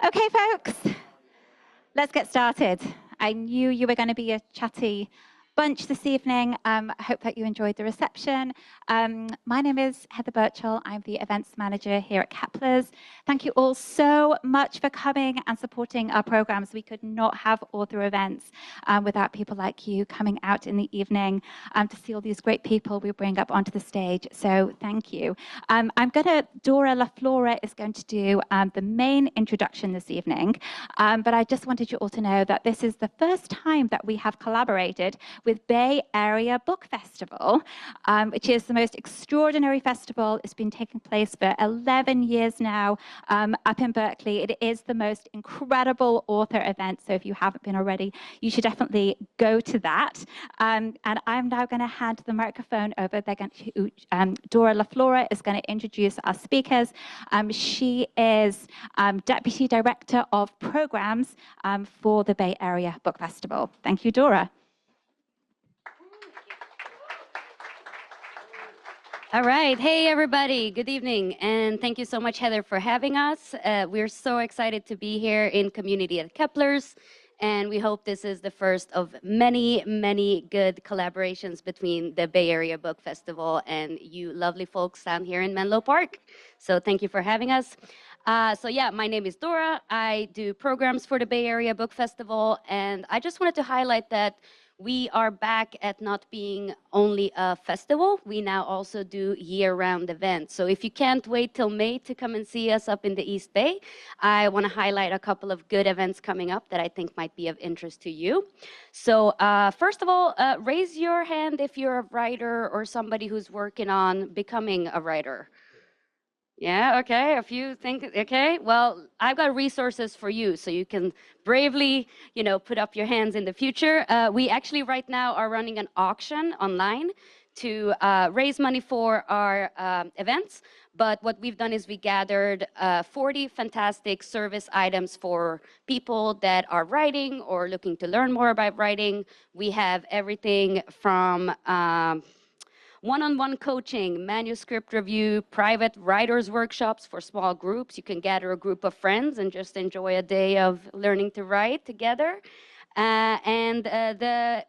Okay, folks, let's get started. I knew you were going to be a chatty bunch this evening. I hope that you enjoyed the reception. My name is Heather Birchall. I'm the events manager here at Kepler's. Thank you all so much for coming and supporting our programs. We could not have author events without people like you coming out in the evening to see all these great people we bring up onto the stage. So thank you. Dora LaFlora is going to do the main introduction this evening. But I just wanted you all to know that this is the first time that we have collaborated with Bay Area Book Festival, which is the most extraordinary festival. It's been taking place for 11 years now up in Berkeley. It is the most incredible author event. So if you haven't been already, you should definitely go to that. And I'm now going to hand the microphone over. Dora LaFlora is going to introduce our speakers. She is Deputy Director of Programs for the Bay Area Book Festival. Thank you, Dora. All right. Hey, everybody. Good evening. And thank you so much, Heather, for having us. We're so excited to be here in community at Kepler's. And we hope this is the first of many, many good collaborations between the Bay Area Book Festival and you lovely folks down here in Menlo Park. So thank you for having us. My name is Dora. I do programs for the Bay Area Book Festival. And I just wanted to highlight that we are back at not being only a festival. We now also do year-round events. So if you can't wait till May to come and see us up in the East Bay, I want to highlight a couple of good events coming up that I think might be of interest to you. So first of all, raise your hand if you're a writer or somebody who's working on becoming a writer. Yeah, okay, a few think, okay. Well, I've got resources for you so you can bravely, put up your hands in the future. We actually right now are running an auction online to raise money for our events. But what we've done is we gathered 40 fantastic service items for people that are writing or looking to learn more about writing. We have everything from one-on-one coaching, manuscript review, private writers' workshops for small groups. You can gather a group of friends and just enjoy a day of learning to write together. The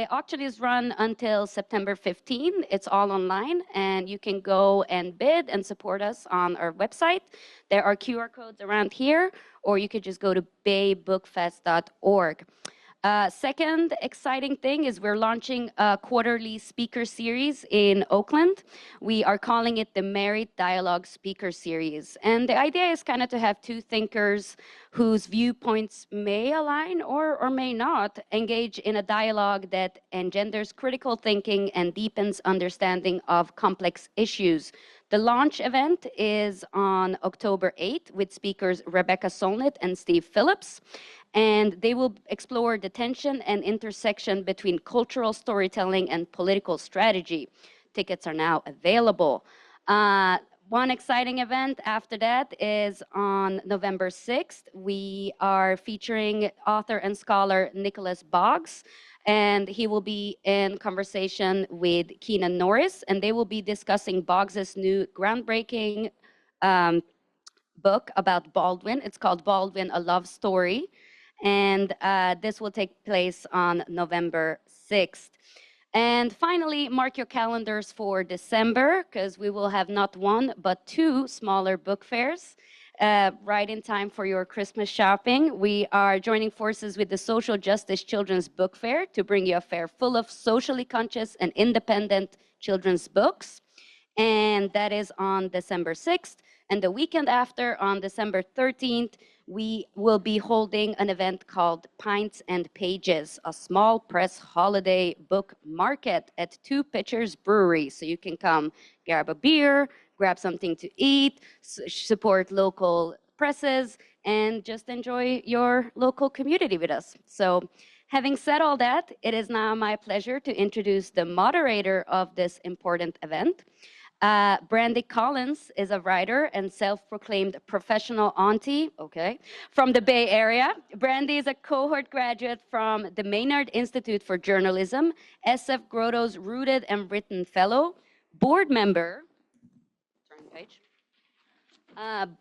auction is run until September 15. It's all online, and you can go and bid and support us on our website. There are QR codes around here, or you could just go to baybookfest.org. Second exciting thing is we're launching a quarterly speaker series in Oakland. We are calling it the Merit Dialogue Speaker Series. And the idea is kind of to have two thinkers whose viewpoints may align or may not engage in a dialogue that engenders critical thinking and deepens understanding of complex issues. The launch event is on October 8th with speakers Rebecca Solnit and Steve Phillips. And they will explore the tension and intersection between cultural storytelling and political strategy. Tickets are now available. One exciting event after that is on November 6th. We are featuring author and scholar Nicholas Boggs, and he will be in conversation with Keenan Norris, and they will be discussing Boggs's new groundbreaking book about Baldwin. It's called Baldwin, A Love Story. And this will take place on November 6th. And finally, mark your calendars for December, because we will have not one, but two smaller book fairs right in time for your Christmas shopping. We are joining forces with the Social Justice Children's Book Fair to bring you a fair full of socially conscious and independent children's books. And that is on December 6th. And the weekend after, on December 13th, we will be holding an event called Pints and Pages, a small press holiday book market at Two Pitchers Brewery. So you can come grab a beer, grab something to eat, support local presses, and just enjoy your local community with us. So having said all that, it is now my pleasure to introduce the moderator of this important event. Brandy Collins is a writer and self-proclaimed professional auntie, from the Bay Area. Brandy is a cohort graduate from the Maynard Institute for Journalism, SF Grotto's Rooted and Written Fellow, board member, turn the page,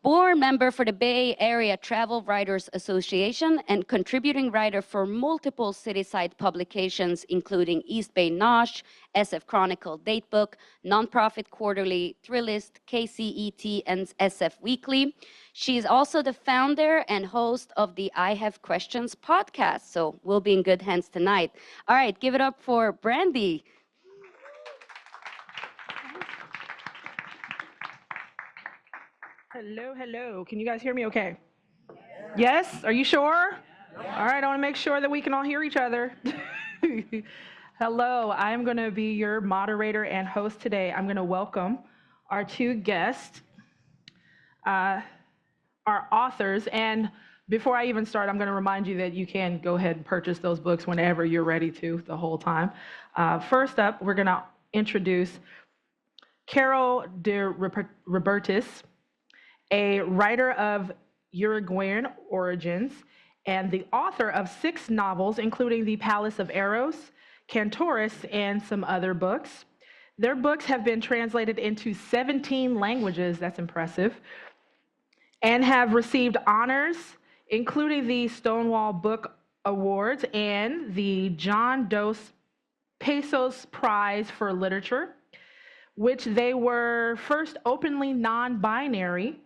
Board member for the Bay Area Travel Writers Association and contributing writer for multiple city-side publications, including East Bay Nosh, SF Chronicle Datebook, Nonprofit Quarterly, Thrillist, KCET, and SF Weekly. She's also the founder and host of the I Have Questions podcast, so we'll be in good hands tonight. All right, give it up for Brandy. Hello, hello. Can you guys hear me okay? Yes? Are you sure? All right, I want to make sure that we can all hear each other. Hello, I'm going to be your moderator and host today. I'm going to welcome our two guests, our authors. And before I even start, I'm going to remind you that you can go ahead and purchase those books whenever you're ready to, the whole time. First up, we're going to introduce Carol De Robertis, a writer of Uruguayan origins and the author of 6 novels, including The Palace of Eros, Cantoris, and some other books. Their books have been translated into 17 languages, that's impressive, and have received honors, including the Stonewall Book Awards and the John Dos Passos Prize for Literature, which they were first openly non-binary,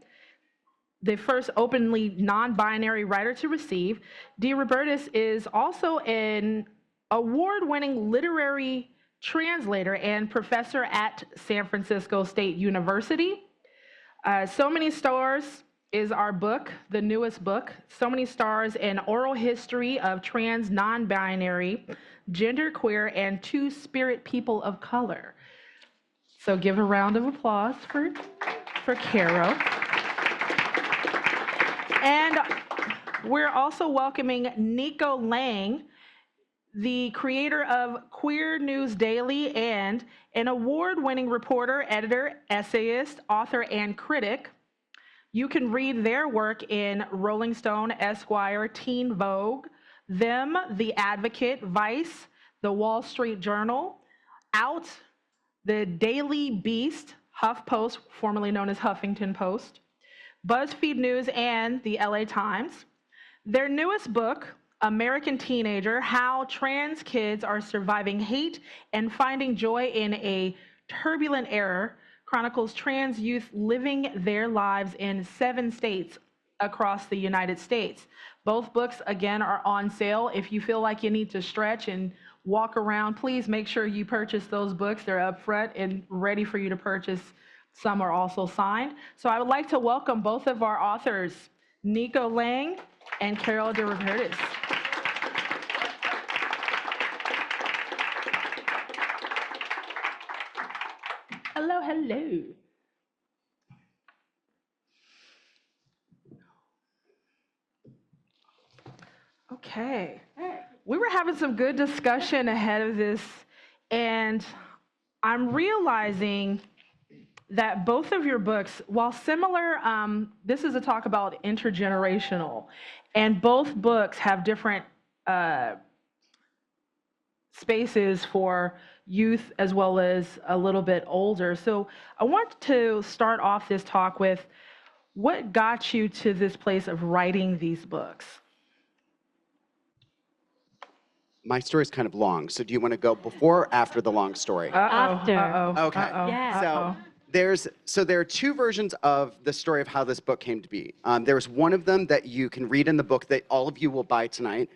the first openly non-binary writer to receive. De Robertis is also an award-winning literary translator and professor at San Francisco State University. So Many Stars is our book, the newest book. So Many Stars, an oral history of trans, non-binary, genderqueer, and two-spirit people of color. So give a round of applause for Carol. And we're also welcoming Nico Lang, the creator of Queer News Daily and an award-winning reporter, editor, essayist, author, and critic. You can read their work in Rolling Stone, Esquire, Teen Vogue, Them, The Advocate, Vice, The Wall Street Journal, Out, The Daily Beast, HuffPost, formerly known as Huffington Post, BuzzFeed News, and the LA Times. Their newest book, American Teenager: How Trans Kids Are Surviving Hate and Finding Joy in a Turbulent Era, chronicles trans youth living their lives in 7 states across the United States. Both books, again, are on sale. If you feel like you need to stretch and walk around, please make sure you purchase those books. They're up front and ready for you to purchase. Some are also signed. So I would like to welcome both of our authors, Nico Lang and Carol De Robertis. Hello, hello. Okay. We were having some good discussion ahead of this, and I'm realizing that both of your books, while similar, this is a talk about intergenerational, and both books have different spaces for youth as well as a little bit older. So I want to start off this talk with what got you to this place of writing these books? My story is kind of long, so do you want to go before or after the long story? After. Okay. Yeah. So there are 2 versions of the story of how this book came to be. There's one of them that you can read in the book that all of you will buy tonight.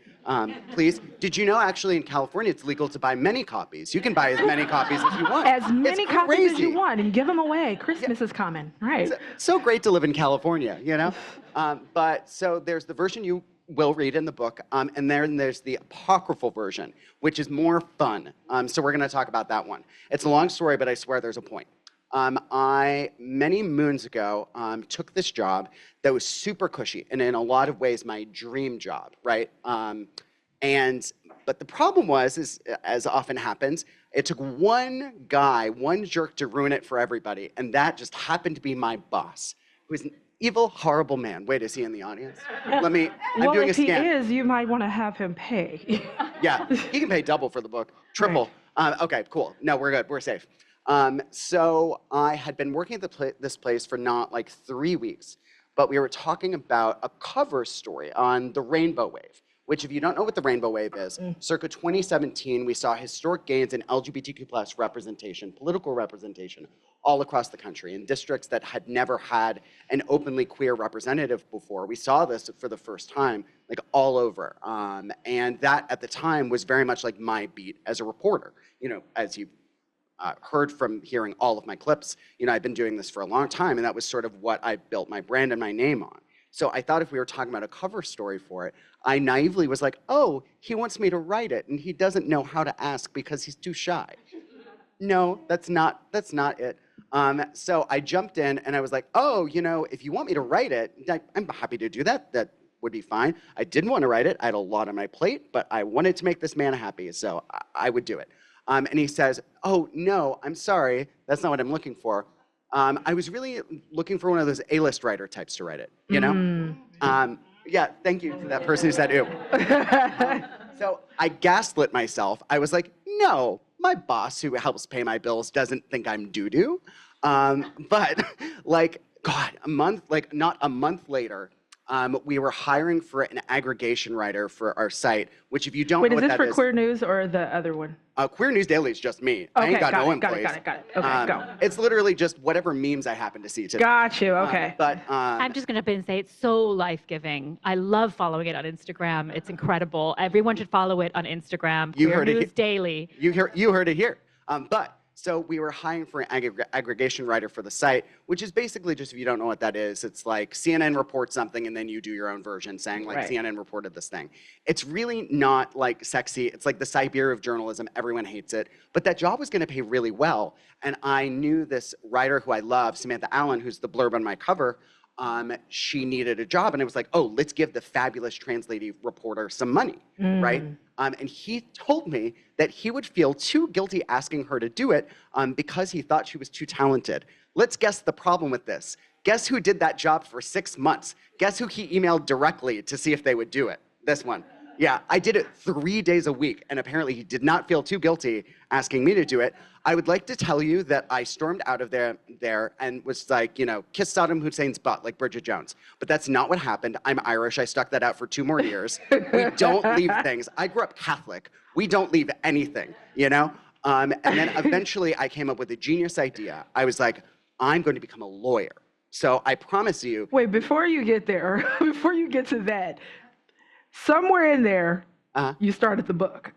Please. Did you know actually in California it's legal to buy many copies? You can buy as many copies as you want. As many copies as you want and give them away. Christmas is coming, right? So great to live in California, you know? But so there's the version you will read in the book, and then there's the apocryphal version, which is more fun. So we're going to talk about that one. It's a long story, but I swear there's a point. I, many moons ago, took this job that was super cushy and in a lot of ways my dream job, right? But the problem was, as often happens, it took one guy, one jerk to ruin it for everybody, and that just happened to be my boss, who is an evil, horrible man. Wait, is he in the audience? I'm doing a scan. Well, if he is, you might want to have him pay. Yeah, he can pay double for the book, triple. Right. Okay, cool. No, we're good, we're safe. So I had been working at this place for not like 3 weeks, but we were talking about a cover story on the rainbow wave, which if you don't know what the rainbow wave is, circa 2017, we saw historic gains in LGBTQ plus representation, political representation, all across the country in districts that had never had an openly queer representative before. We saw this for the first time, like all over. And that at the time was very much like my beat as a reporter. You know, as you heard from hearing all of my clips, you know, I've been doing this for a long time, and that was sort of what I built my brand and my name on. So I thought if we were talking about a cover story for it, I naively was like, oh, he wants me to write it, and he doesn't know how to ask because he's too shy. No, that's not it. So I jumped in and I was like, oh, you know, if you want me to write it, I'm happy to do that. That would be fine. I didn't want to write it. I had a lot on my plate, but I wanted to make this man happy, so I would do it. And he says, oh, no, I'm sorry. That's not what I'm looking for. I was really looking for one of those A-list writer types to write it, you know? Yeah, thank you to that person who said, ew. So I gaslit myself. I was like, no, my boss who helps pay my bills doesn't think I'm doo-doo. But like, God, not a month later, we were hiring for an aggregation writer for our site, which if you don't know what that is. Wait, is this for Queer News or the other one? Queer News Daily is just me. Okay, I ain't got no got employees. it. Okay, go. It's literally just whatever memes I happen to see today. Got you, okay. I'm just going to and say it's so life-giving. I love following it on Instagram. It's incredible. Everyone should follow it on Instagram. Queer News Daily. You heard it here. So we were hiring for an aggregation writer for the site, which is basically just, if you don't know what that is, it's like CNN reports something and then you do your own version saying like, right, CNN reported this thing. It's really not like sexy. It's like the Siberia of journalism. Everyone hates it. But that job was going to pay really well. And I knew this writer who I love, Samantha Allen, who's the blurb on my cover. She needed a job, and it was like, oh, let's give the fabulous translative reporter some money, right? And he told me that he would feel too guilty asking her to do it because he thought she was too talented. Let's guess the problem with this. Guess who did that job for 6 months? Guess who he emailed directly to see if they would do it? This one. Yeah, I did it 3 days a week, and apparently he did not feel too guilty asking me to do it. I would like to tell you that I stormed out of there and was like, you know, kiss Saddam Hussein's butt like Bridget Jones. But that's not what happened. I'm Irish. I stuck that out for 2 more years. We don't leave things. I grew up Catholic. We don't leave anything, you know? And then eventually I came up with a genius idea. I was like, I'm going to become a lawyer. So I promise you. Wait, before you get there, before you get to that, somewhere in there, you started the book.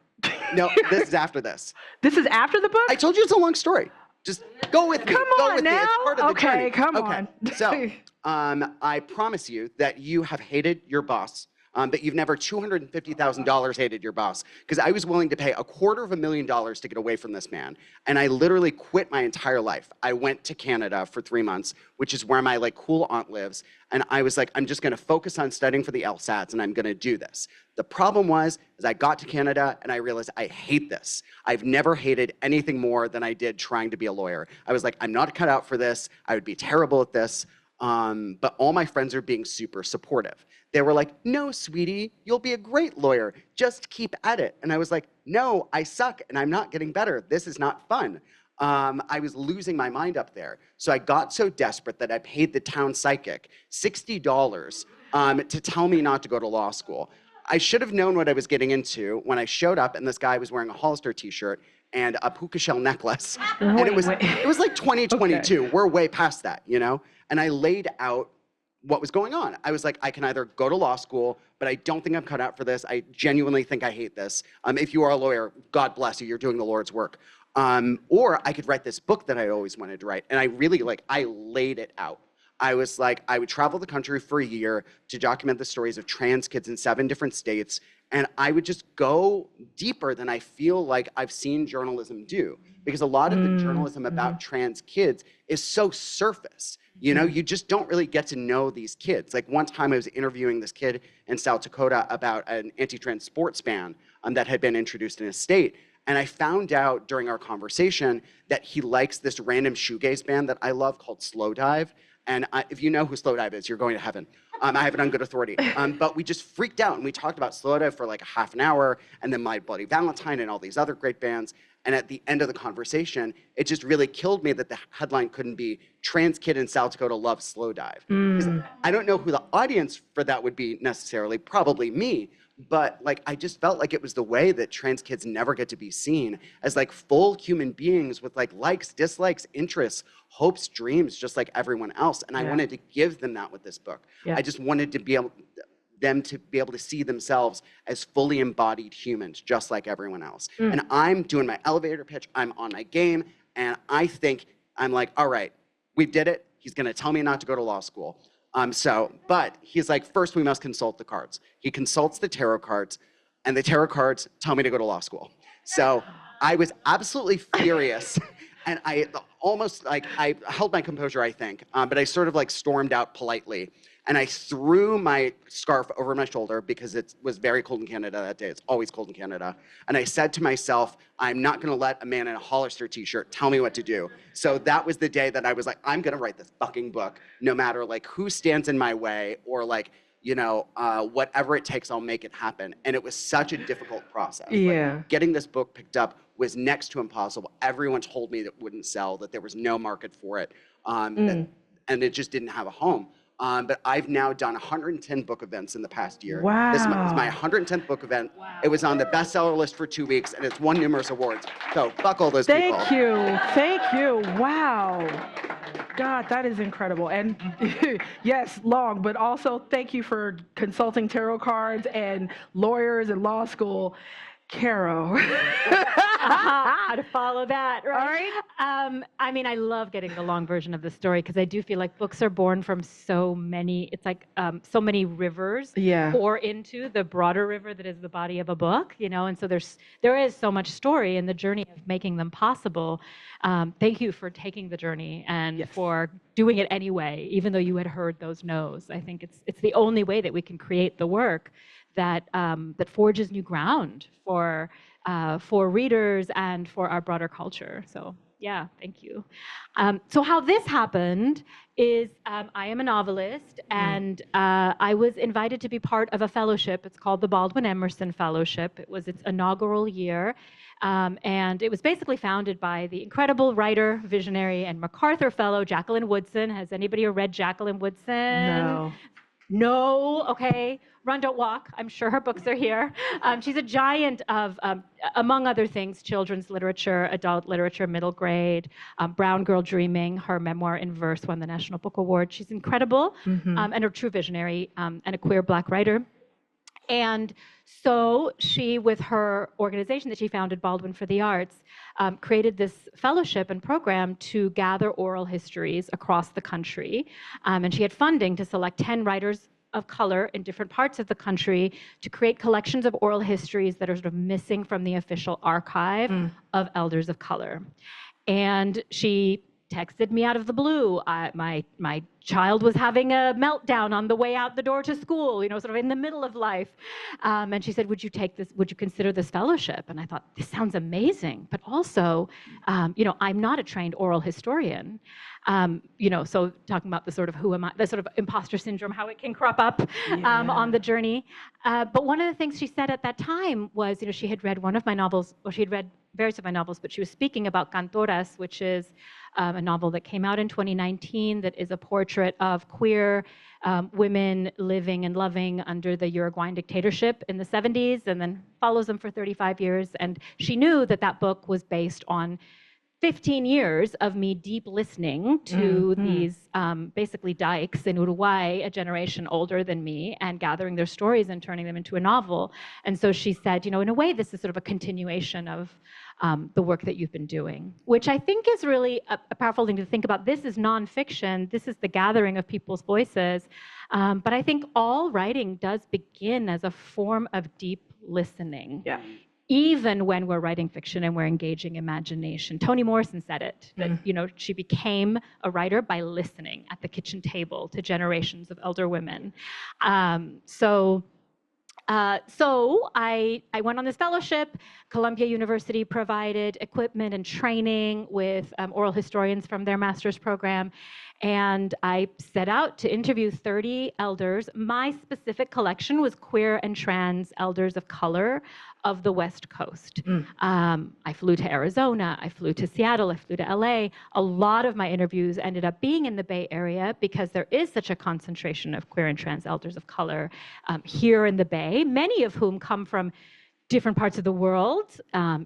No, this is after this. This is after the book? I told you it's a long story. Just go with me. Come go on with now. Me. It's part of the journey. Come on. So, I promise you that you have hated your boss, but you've never $250,000 hated your boss, because I was willing to pay $250,000 to get away from this man, and I literally quit my entire life. I went to Canada for 3 months, which is where my like cool aunt lives, and I was like, I'm just going to focus on studying for the LSATs, and I'm going to do this. The problem was, is I got to Canada and I realized I hate this. I've never hated anything more than I did trying to be a lawyer. I was like, I'm not cut out for this. I would be terrible at this. But all my friends are being super supportive. They were like, no, sweetie, you'll be a great lawyer. Just keep at it. And I was like, no, I suck and I'm not getting better. This is not fun. I was losing my mind up there. So I got so desperate that I paid the town psychic $60 to tell me not to go to law school. I should have known what I was getting into when I showed up and this guy was wearing a Hollister t-shirt and a puka shell necklace. And it was like 2022. Okay. We're way past that, you know? And I laid out what was going on. I was like, I can either go to law school, but I don't think I'm cut out for this. I genuinely think I hate this. If you are a lawyer, God bless you, you're doing the Lord's work. Or I could write this book that I always wanted to write. And I really, I laid it out. I was like, I would travel the country for a year to document the stories of trans kids in 7 different states. And I would just go deeper than I feel like I've seen journalism do. Because a lot of the journalism about trans kids is so surface. You know, you just don't really get to know these kids. Like one time I was interviewing this kid in South Dakota about an anti-trans sports ban that had been introduced in his state. And I found out during our conversation that he likes this random shoegaze band that I love called Slow Dive. And if you know who Slow Dive is, you're going to heaven. I have it on good authority. But we just freaked out and we talked about Slow Dive for like a half an hour and then My Bloody Valentine and all these other great bands. And at the end of the conversation, it just really killed me that the headline couldn't be "Trans Kid in South Dakota Loves Slow Dive." I don't know who the audience for that would be necessarily, probably me. But like, I just felt like it was the way that trans kids never get to be seen as like full human beings with like likes, dislikes, interests, hopes, dreams, just like everyone else. And I wanted to give them that with this book. I just wanted to be able them to be able to see themselves as fully embodied humans, just like everyone else. And I'm doing my elevator pitch, I'm on my game, and I think, I'm like, all right, we did it. He's gonna tell me not to go to law school. But he's like, first we must consult the cards. He consults the tarot cards, and the tarot cards tell me to go to law school. So I was absolutely furious. And I almost like, I held my composure, I think, but I sort of like stormed out politely. And I threw my scarf over my shoulder because it was very cold in Canada that day. It's always cold in Canada. And I said to myself, I'm not gonna let a man in a Hollister t-shirt tell me what to do. So that was the day that I was like, I'm gonna write this fucking book, no matter like who stands in my way or like, you know, whatever it takes, I'll make it happen. And it was such a difficult process. Like, getting this book picked up was next to impossible. Everyone told me that it wouldn't sell, that there was no market for it, and it just didn't have a home. But I've now done 110 book events in the past year. Wow. This is my 110th book event. Wow. It was on the bestseller list for 2 weeks, and it's won numerous awards. So fuck all those people. Thank you. Wow. God, that is incredible. And yes, long, but also thank you for consulting tarot cards and lawyers and law school. Caro. How to follow that, right? I mean, I love getting the long version of the story because I do feel like books are born from so many, it's like so many rivers pour into the broader river that is the body of a book, you know, and so there is so much story in the journey of making them possible. Thank you for taking the journey and for doing it anyway, even though you had heard those no's. I think it's the only way that we can create the work that forges new ground for readers and for our broader culture. So yeah, thank you. So how this happened is I am a novelist, and I was invited to be part of a fellowship. It's called the Baldwin Emerson Fellowship. It was its inaugural year, and it was basically founded by the incredible writer, visionary, and MacArthur Fellow, Jacqueline Woodson. Has anybody read Jacqueline Woodson? No? Okay. Run, Don't Walk. I'm sure her books are here. She's a giant of, among other things, children's literature, adult literature, middle grade, Brown Girl Dreaming. Her memoir in verse won the National Book Award. She's incredible and a true visionary and a queer Black writer. And so she, with her organization that she founded, Baldwin for the Arts, created this fellowship and program to gather oral histories across the country. And she had funding to select 10 writers of color in different parts of the country to create collections of oral histories that are sort of missing from the official archive of elders of color. And she texted me out of the blue. My child was having a meltdown on the way out the door to school, you know, sort of in the middle of life. And she said, would you take this, would you consider this fellowship? And I thought, this sounds amazing. But also, you know, I'm not a trained oral historian. You know, so talking about the sort of who am I, the sort of imposter syndrome, how it can crop up on the journey. But one of the things she said at that time was, you know, she had read one of my novels, or she had read various of my novels, but she was speaking about Cantoras, which is a novel that came out in 2019 that is a portrait of queer women living and loving under the Uruguayan dictatorship in the 70s, and then follows them for 35 years. And she knew that that book was based on 15 years of me deep listening to these basically dykes in Uruguay, a generation older than me, and gathering their stories and turning them into a novel. And so she said, you know, in a way, this is sort of a continuation of the work that you've been doing, which I think is really a powerful thing to think about. This is nonfiction. This is the gathering of people's voices. But I think all writing does begin as a form of deep listening. Yeah. Even when we're writing fiction and we're engaging imagination. Toni Morrison said it, that you know, she became a writer by listening at the kitchen table to generations of elder women. So I went on this fellowship. Columbia University provided equipment and training with oral historians from their master's program. And I set out to interview 30 elders. My specific collection was queer and trans elders of color of the West Coast. I flew to Arizona, I flew to Seattle, I flew to LA. A lot of my interviews ended up being in the Bay Area because there is such a concentration of queer and trans elders of color here in the Bay, many of whom come from different parts of the world,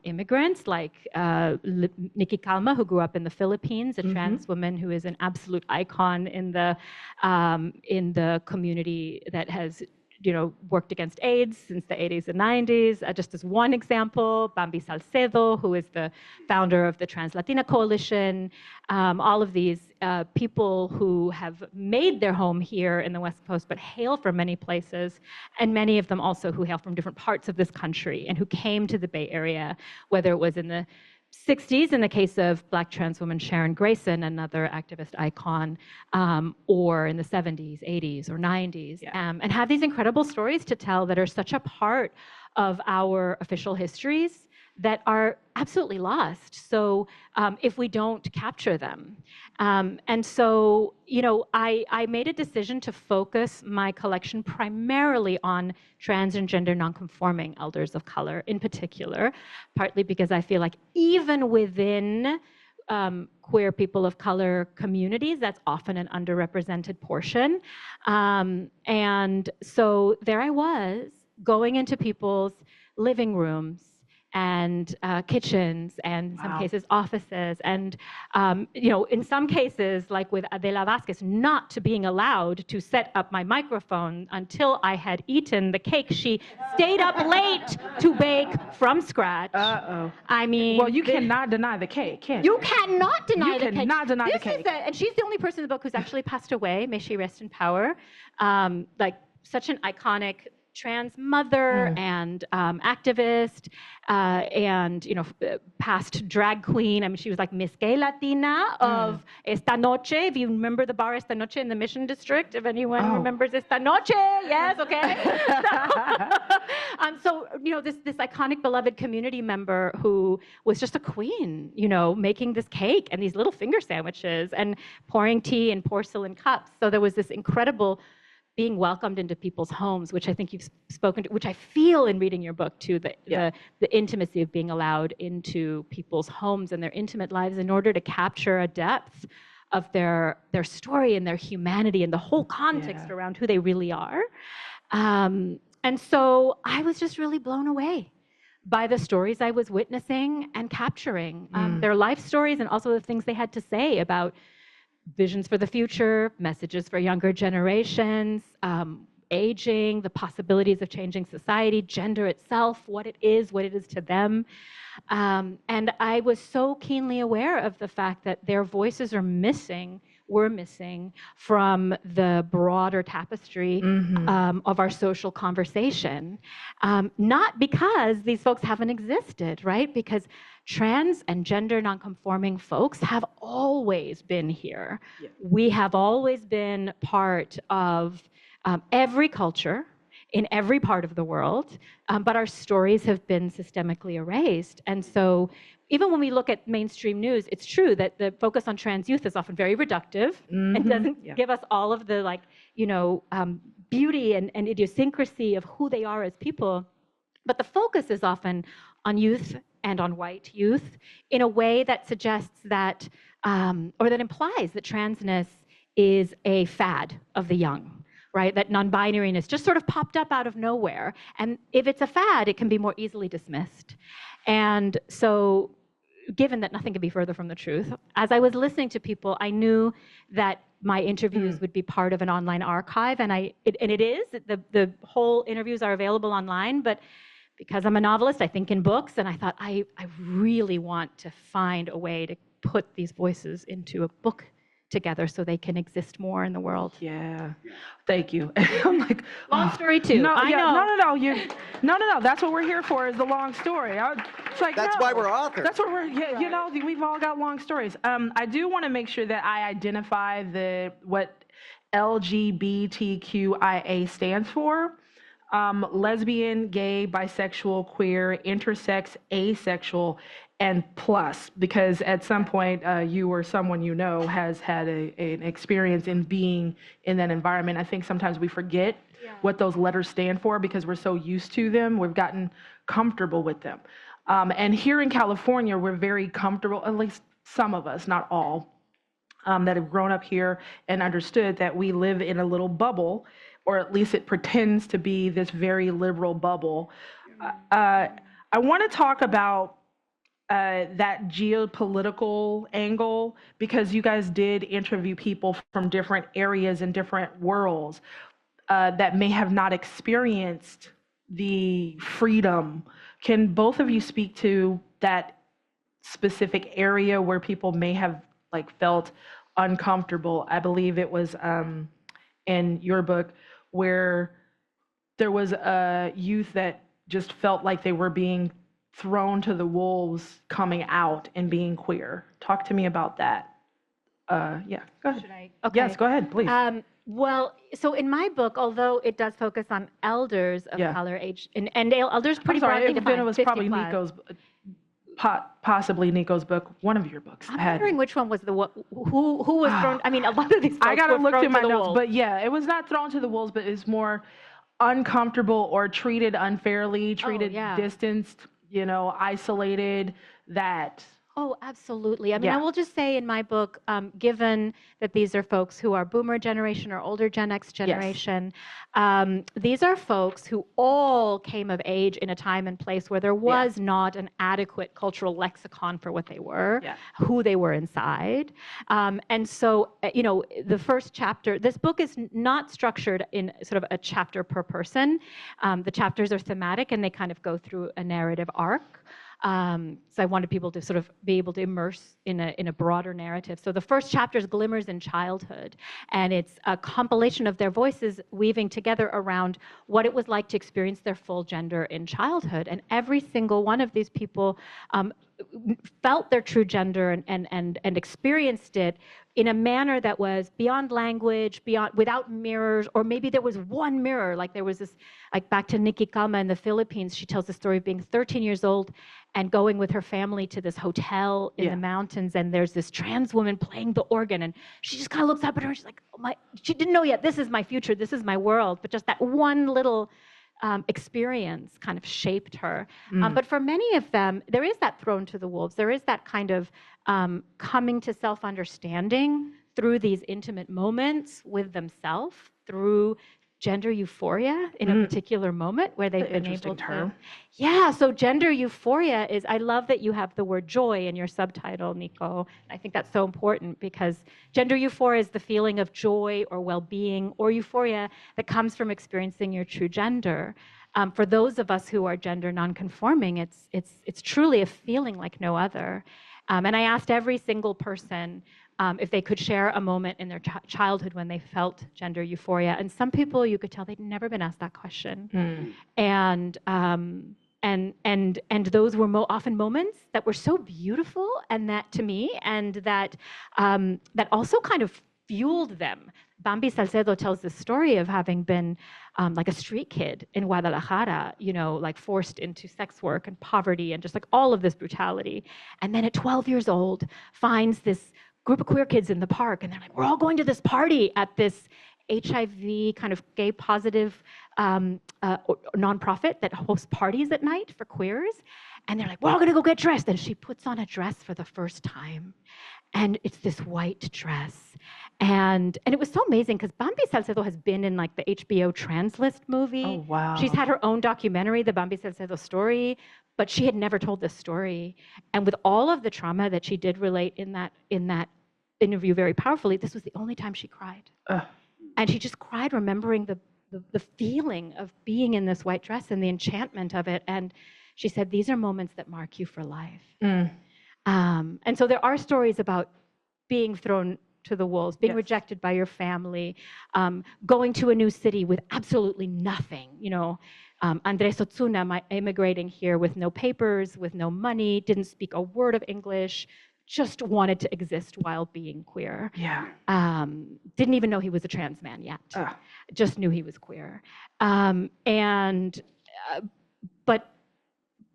immigrants like Nikki Kalma, who grew up in the Philippines, a trans woman who is an absolute icon in the community that has worked against AIDS since the 80s and 90s. Just as one example, Bambi Salcedo, who is the founder of the Trans Latina Coalition. All of these people who have made their home here in the West Coast, but hail from many places, and many of them also who hail from different parts of this country and who came to the Bay Area, whether it was in the 60s in the case of Black trans woman Sharon Grayson, another activist icon, or in the 70s, 80s, or 90s, and have these incredible stories to tell that are such a part of our official histories that are absolutely lost. So if we don't capture them. And so, I made a decision to focus my collection primarily on trans and gender nonconforming elders of color in particular, partly because I feel like even within queer people of color communities, that's often an underrepresented portion. And so there I was going into people's living rooms and kitchens, and in some cases offices, and in some cases, like with Adela Vasquez, not to being allowed to set up my microphone until I had eaten the cake she stayed up late to bake from scratch. I mean, well, you cannot deny the cake, can you? You cannot deny the cake. You cannot deny the cake. And she's the only person in the book who's actually passed away. May she rest in power. Like such an iconic trans mother and activist and past drag queen. I mean, she was like Miss Gay Latina of Esta Noche. If you remember the bar Esta Noche in the Mission District, if anyone remembers Esta Noche, yes, okay. So this iconic beloved community member who was just a queen, making this cake and these little finger sandwiches and pouring tea in porcelain cups. So there was this incredible being welcomed into people's homes, which I think you've spoken to, which I feel in reading your book too, the intimacy of being allowed into people's homes and their intimate lives in order to capture a depth of their story and their humanity and the whole context around who they really are. And so I was just really blown away by the stories I was witnessing and capturing, their life stories and also the things they had to say about visions for the future, messages for younger generations, aging, the possibilities of changing society, gender itself, what it is to them. And I was so keenly aware of the fact that their voices were missing from the broader tapestry of our social conversation. Not because these folks haven't existed, right? Because trans and gender nonconforming folks have always been here. Yeah. We have always been part of every culture in every part of the world, but our stories have been systemically erased. And so even when we look at mainstream news, it's true that the focus on trans youth is often very reductive and doesn't give us all of the beauty and idiosyncrasy of who they are as people. But the focus is often on youth and on white youth in a way that suggests that, or that implies that transness is a fad of the young, right? That non-binariness just sort of popped up out of nowhere. And if it's a fad, it can be more easily dismissed. And so, given that nothing could be further from the truth, as I was listening to people, I knew that my interviews would be part of an online archive, and it is. The whole interviews are available online, but because I'm a novelist, I think in books, and I thought I really want to find a way to put these voices into a book together so they can exist more in the world. Yeah, thank you. I'm like, long story too. No, I know. No. That's what we're here for, is the long story. It's like, that's why we're authors. That's what we're. Yeah, we've all got long stories. I do want to make sure that I identify what LGBTQIA stands for. Lesbian, gay, bisexual, queer, intersex, asexual, and plus, because at some point you or someone you know has had an experience in being in that environment. I think sometimes we forget what those letters stand for because we're so used to them. We've gotten comfortable with them. And here in California, we're very comfortable, at least some of us, not all, that have grown up here and understood that we live in a little bubble, or at least it pretends to be this very liberal bubble. I want to talk about that geopolitical angle, because you guys did interview people from different areas and different worlds that may have not experienced the freedom. Can both of you speak to that specific area where people may have felt uncomfortable? I believe it was in your book where there was a youth that just felt like they were being thrown to the wolves coming out and being queer. Talk to me about that. Yeah, go ahead. Should I? Okay. Yes, go ahead, please. Well, so in my book, although it does focus on elders of color, age, and elders pretty broadly defined. It was probably Nico's, possibly Nico's book, one of your books. I'm wondering which one was who was thrown. I mean, a lot of these folks I gotta were look thrown through my to the notes, wolves. but yeah, it was not thrown to the wolves, but it's more uncomfortable or treated unfairly, treated distanced, isolated, that. Oh, absolutely. I mean, Yeah. I will just say in my book, given that these are folks who are boomer generation or older Gen X generation, these are folks who all came of age in a time and place where there was not an adequate cultural lexicon for what they were, who they were inside. And so, the first chapter, this book is not structured in sort of a chapter per person. The chapters are thematic and they kind of go through a narrative arc. So I wanted people to sort of be able to immerse in a broader narrative. So the first chapter is Glimmers in Childhood, and it's a compilation of their voices weaving together around what it was like to experience their full gender in childhood. And every single one of these people felt their true gender and experienced it in a manner that was beyond language, without mirrors, or maybe there was one mirror. Like there was this, like back to Nikki Kama in the Philippines, she tells the story of being 13 years old and going with her family to this hotel in the mountains, and there's this trans woman playing the organ, and she just kind of looks up at her and she's like, oh she didn't know yet, this is my future, this is my world, but just that one little experience kind of shaped her. But for many of them, there is that thrown to the wolves. There is that kind of coming to self-understanding through these intimate moments with themselves, through gender euphoria in a particular moment where they've been able to. Yeah, so gender euphoria is, I love that you have the word joy in your subtitle, Nico. I think that's so important because gender euphoria is the feeling of joy or well-being or euphoria that comes from experiencing your true gender. For those of us who are gender nonconforming, it's truly a feeling like no other. And I asked every single person if they could share a moment in their childhood when they felt gender euphoria. And some people, you could tell they'd never been asked that question. And those were often moments that were so beautiful, and that to me, and that also kind of fueled them. Bambi Salcedo tells the story of having been like a street kid in Guadalajara, like forced into sex work and poverty and just like all of this brutality. And then at 12 years old, finds this group of queer kids in the park, and they're like, we're all going to this party at this HIV kind of gay positive nonprofit that hosts parties at night for queers. And they're like, we're all gonna go get dressed. And she puts on a dress for the first time. And it's this white dress. And it was so amazing because Bambi Salcedo has been in like the HBO Translist movie. Oh, wow. She's had her own documentary, The Bambi Salcedo Story, but she had never told this story. And with all of the trauma that she did relate in that interview very powerfully, this was the only time she cried. And she just cried remembering the feeling of being in this white dress and the enchantment of it. And she said, these are moments that mark you for life. And so there are stories about being thrown to the wolves, being rejected by your family, going to a new city with absolutely nothing. Andres Otsuna immigrating here with no papers, with no money, didn't speak a word of English, just wanted to exist while being queer. Didn't even know he was a trans man yet. Just knew he was queer. But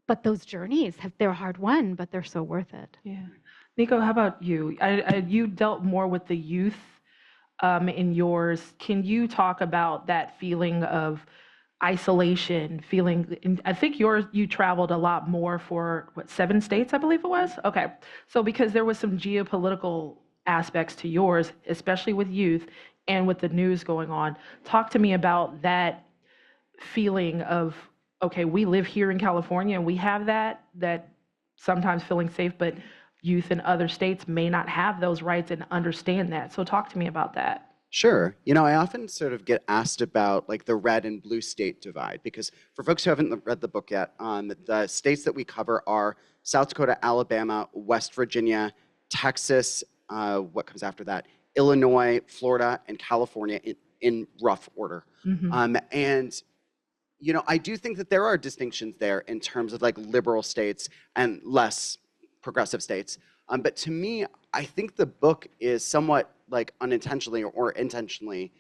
but those journeys they're hard won, but they're so worth it. Yeah. Nico, how about you? You dealt more with the youth in yours. Can you talk about that feeling of isolation, I think you traveled a lot more for, what, 7 states, I believe it was? Okay. So because there was some geopolitical aspects to yours, especially with youth and with the news going on. Talk to me about that feeling of, okay, we live here in California and we have that sometimes feeling safe, but youth in other states may not have those rights and understand that. So talk to me about that. Sure. You know, I often sort of get asked about like the red and blue state divide, because for folks who haven't read the book yet, the states that we cover are South Dakota, Alabama, West Virginia, Texas, what comes after that, Illinois, Florida, and California in rough order. And, you know, I do think that there are distinctions there in terms of like liberal states and less progressive states. But to me, I think the book is somewhat like unintentionally or intentionally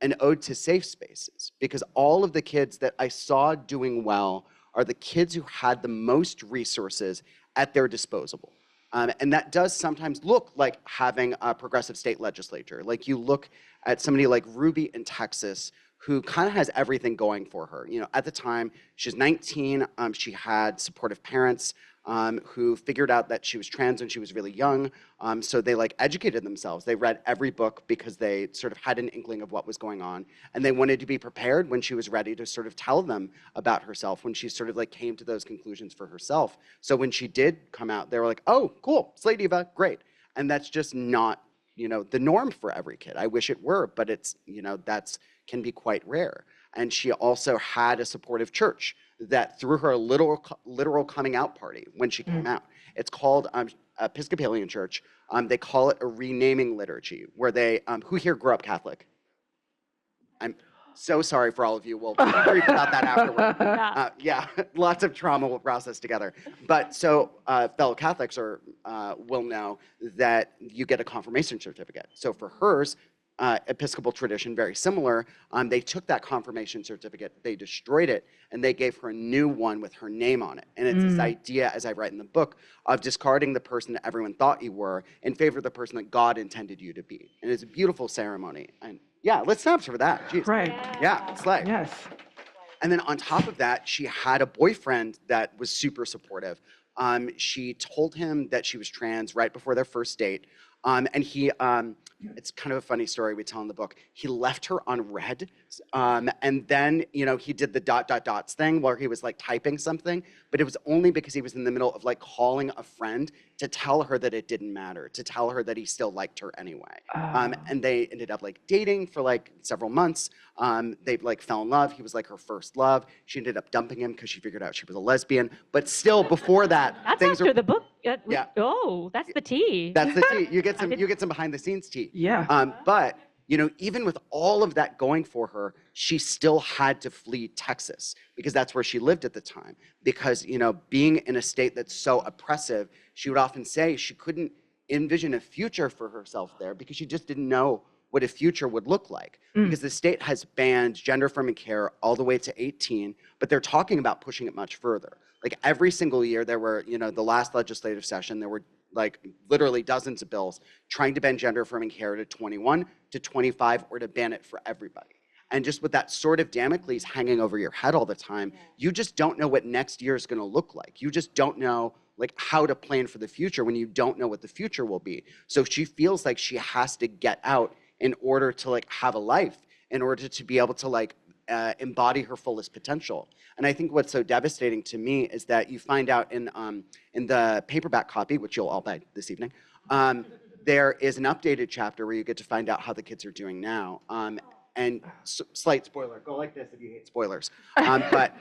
an ode to safe spaces, because all of the kids that I saw doing well are the kids who had the most resources at their disposal. And that does sometimes look like having a progressive state legislature. Like you look at somebody like Ruby in Texas, who kind of has everything going for her. You know, at the time, she's 19, she had supportive parents who figured out that she was trans when she was really young. So they like educated themselves. They read every book because they sort of had an inkling of what was going on. And they wanted to be prepared when she was ready to sort of tell them about herself, when she sort of like came to those conclusions for herself. So when she did come out, they were like, oh, cool, slay diva, great. And that's just not, you know, the norm for every kid. I wish it were, but it's, you know, can be quite rare. And she also had a supportive church that threw her a literal coming out party when she came out. It's called Episcopalian Church. They call it a renaming liturgy, where they, who here grew up Catholic? I'm so sorry for all of you. We'll brief about that afterward. Yeah, lots of trauma we'll process together. But so fellow Catholics will know that you get a confirmation certificate. So for hers, Episcopal tradition, very similar. They took that confirmation certificate, they destroyed it, and they gave her a new one with her name on it. And it's this idea, as I write in the book, of discarding the person that everyone thought you were in favor of the person that God intended you to be. And it's a beautiful ceremony. And yeah, let's stop for that. Jeez. Right. Yeah, it's like. Yes. And then on top of that, she had a boyfriend that was super supportive. She told him that she was trans right before their first date. And he, it's kind of a funny story we tell in the book. He left her on red, and then, you know, he did the ... dots thing where he was like typing something, but it was only because he was in the middle of like calling a friend to tell her that it didn't matter, to tell her that he still liked her anyway. And they ended up like dating for like several months. They like fell in love. He was like her first love. She ended up dumping him because she figured out she was a lesbian. But still, before that, that's after the book. Yeah. Oh, that's the tea. That's the tea. You get some behind the scenes tea. Yeah. But you know, even with all of that going for her, she still had to flee Texas because that's where she lived at the time. Because, you know, being in a state that's so oppressive, she would often say she couldn't envision a future for herself there because she just didn't know what a future would look like. Because the state has banned gender affirming care all the way to 18, but they're talking about pushing it much further. Like every single year there were, you know, the last legislative session, there were like literally dozens of bills trying to ban gender affirming care to 21, to 25, or to ban it for everybody. And just with that sort of Damocles hanging over your head all the time, you just don't know what next year is going to look like. You just don't know like how to plan for the future when you don't know what the future will be. So she feels like she has to get out in order to like have a life, in order to be able to like embody her fullest potential. And I think what's so devastating to me is that you find out in the paperback copy, which you'll all buy this evening, there is an updated chapter where you get to find out how the kids are doing now. And slight spoiler, go like this if you hate spoilers. But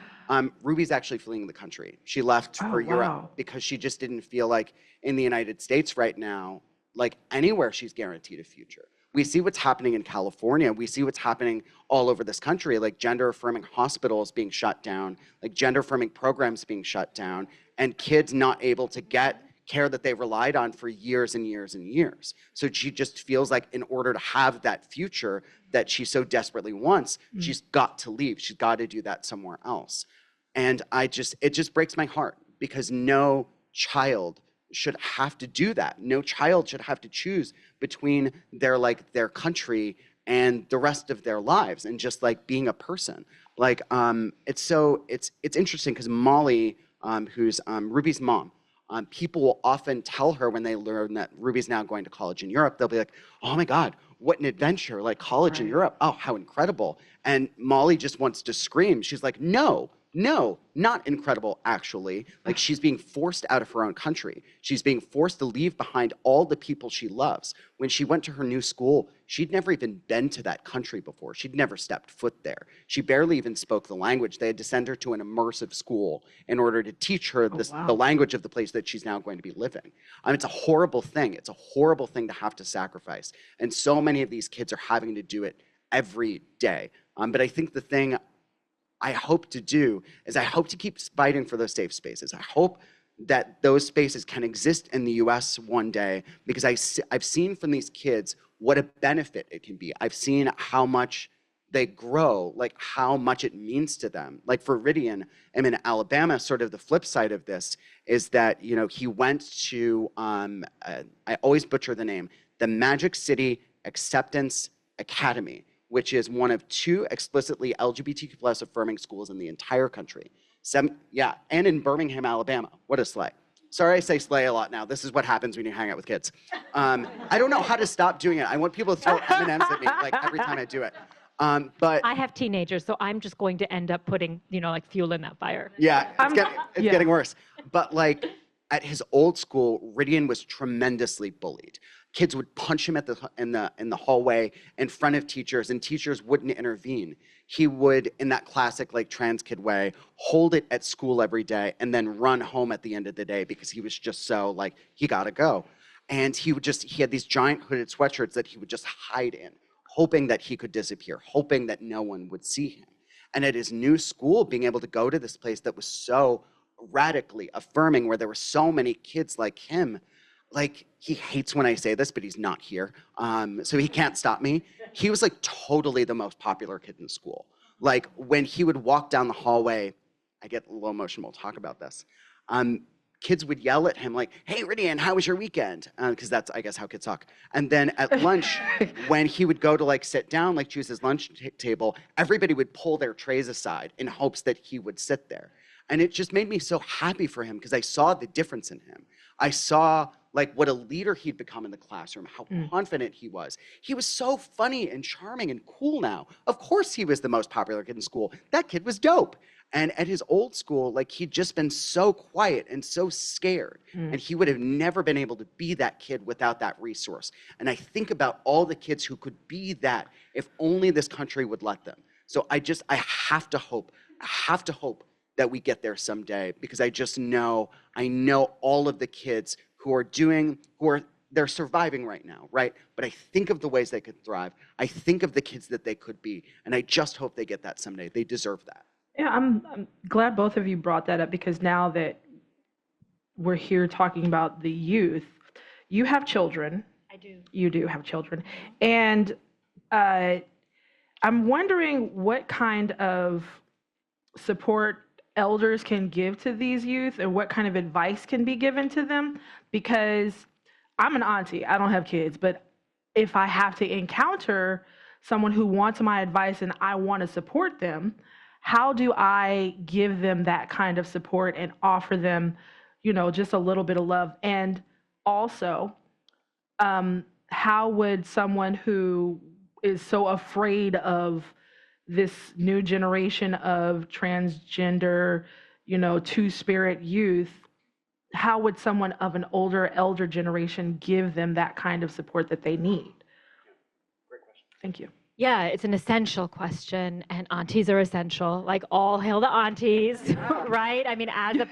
Ruby's actually fleeing the country. She left for Europe because she just didn't feel like in the United States right now, like anywhere she's guaranteed a future. We see what's happening in California. We see what's happening all over this country, like gender affirming hospitals being shut down, like gender affirming programs being shut down, and kids not able to get care that they relied on for years and years and years. So she just feels like in order to have that future that she so desperately wants, she's got to leave. She's got to do that somewhere else. And it just breaks my heart because no child should have to do that. No child should have to choose between their country and the rest of their lives and just like being a person. Like, it's interesting because Molly, who's Ruby's mom, people will often tell her when they learn that Ruby's now going to college in Europe, they'll be like, oh my God, what an adventure, like college in Europe. Oh, how incredible. And Molly just wants to scream. She's like, no, not incredible, actually. Like she's being forced out of her own country. She's being forced to leave behind all the people she loves. When she went to her new school, she'd never even been to that country before. She'd never stepped foot there. She barely even spoke the language. They had to send her to an immersive school in order to teach her the language of the place that she's now going to be living. It's a horrible thing. It's a horrible thing to have to sacrifice. And so many of these kids are having to do it every day. But I think the thing I hope to do is I hope to keep fighting for those safe spaces. I hope that those spaces can exist in the US one day because I've seen from these kids what a benefit it can be. I've seen how much they grow, like how much it means to them. Like for Ridian, I'm in Alabama, sort of the flip side of this is that, you know, he went to, I always butcher the name, the Magic City Acceptance Academy, which is one of 2 explicitly LGBTQ plus affirming schools in the entire country. And in Birmingham, Alabama. What a slay. Sorry I say slay a lot now. This is what happens when you hang out with kids. I don't know how to stop doing it. I want people to throw M&Ms at me like every time I do it. But I have teenagers, so I'm just going to end up putting, you know, like fuel in that fire. Yeah, it's getting worse. But like at his old school, Ridian was tremendously bullied. Kids would punch him in the hallway in front of teachers, and teachers wouldn't intervene. He would, in that classic like trans kid way, hold it at school every day and then run home at the end of the day because he was just so like, he gotta go. And he had these giant hooded sweatshirts that he would just hide in, hoping that he could disappear, hoping that no one would see him. And at his new school, being able to go to this place that was so radically affirming, where there were so many kids like him, like, he hates when I say this, but he's not here, so he can't stop me. He was like totally the most popular kid in school. Like when he would walk down the hallway, I get a little emotional, we'll talk about this. Kids would yell at him like, hey, Ridian, how was your weekend? Because that's, I guess, how kids talk. And then at lunch, when he would go to like sit down, like choose his lunch table, everybody would pull their trays aside in hopes that he would sit there. And it just made me so happy for him because I saw the difference in him. I saw like what a leader he'd become in the classroom, how confident he was. He was so funny and charming and cool now. Of course he was the most popular kid in school. That kid was dope. And at his old school, like he'd just been so quiet and so scared. And he would have never been able to be that kid without that resource. And I think about all the kids who could be that if only this country would let them. So I have to hope that we get there someday because I know all of the kids they're surviving right now, right? But I think of the ways they could thrive. I think of the kids that they could be, and I just hope they get that someday. They deserve that. Yeah, I'm glad both of you brought that up because now that we're here talking about the youth, you have children. I do. You do have children. And I'm wondering what kind of support elders can give to these youth and what kind of advice can be given to them, because I'm an auntie, I don't have kids, but if I have to encounter someone who wants my advice and I want to support them, how do I give them that kind of support and offer them, you know, just a little bit of love? And also, how would someone who is so afraid of this new generation of transgender, you know, two-spirit youth, how would someone of an older elder generation give them that kind of support that they need? Great question. Thank you. Yeah, it's an essential question, and aunties are essential. Like all hail the aunties, right? I mean, as a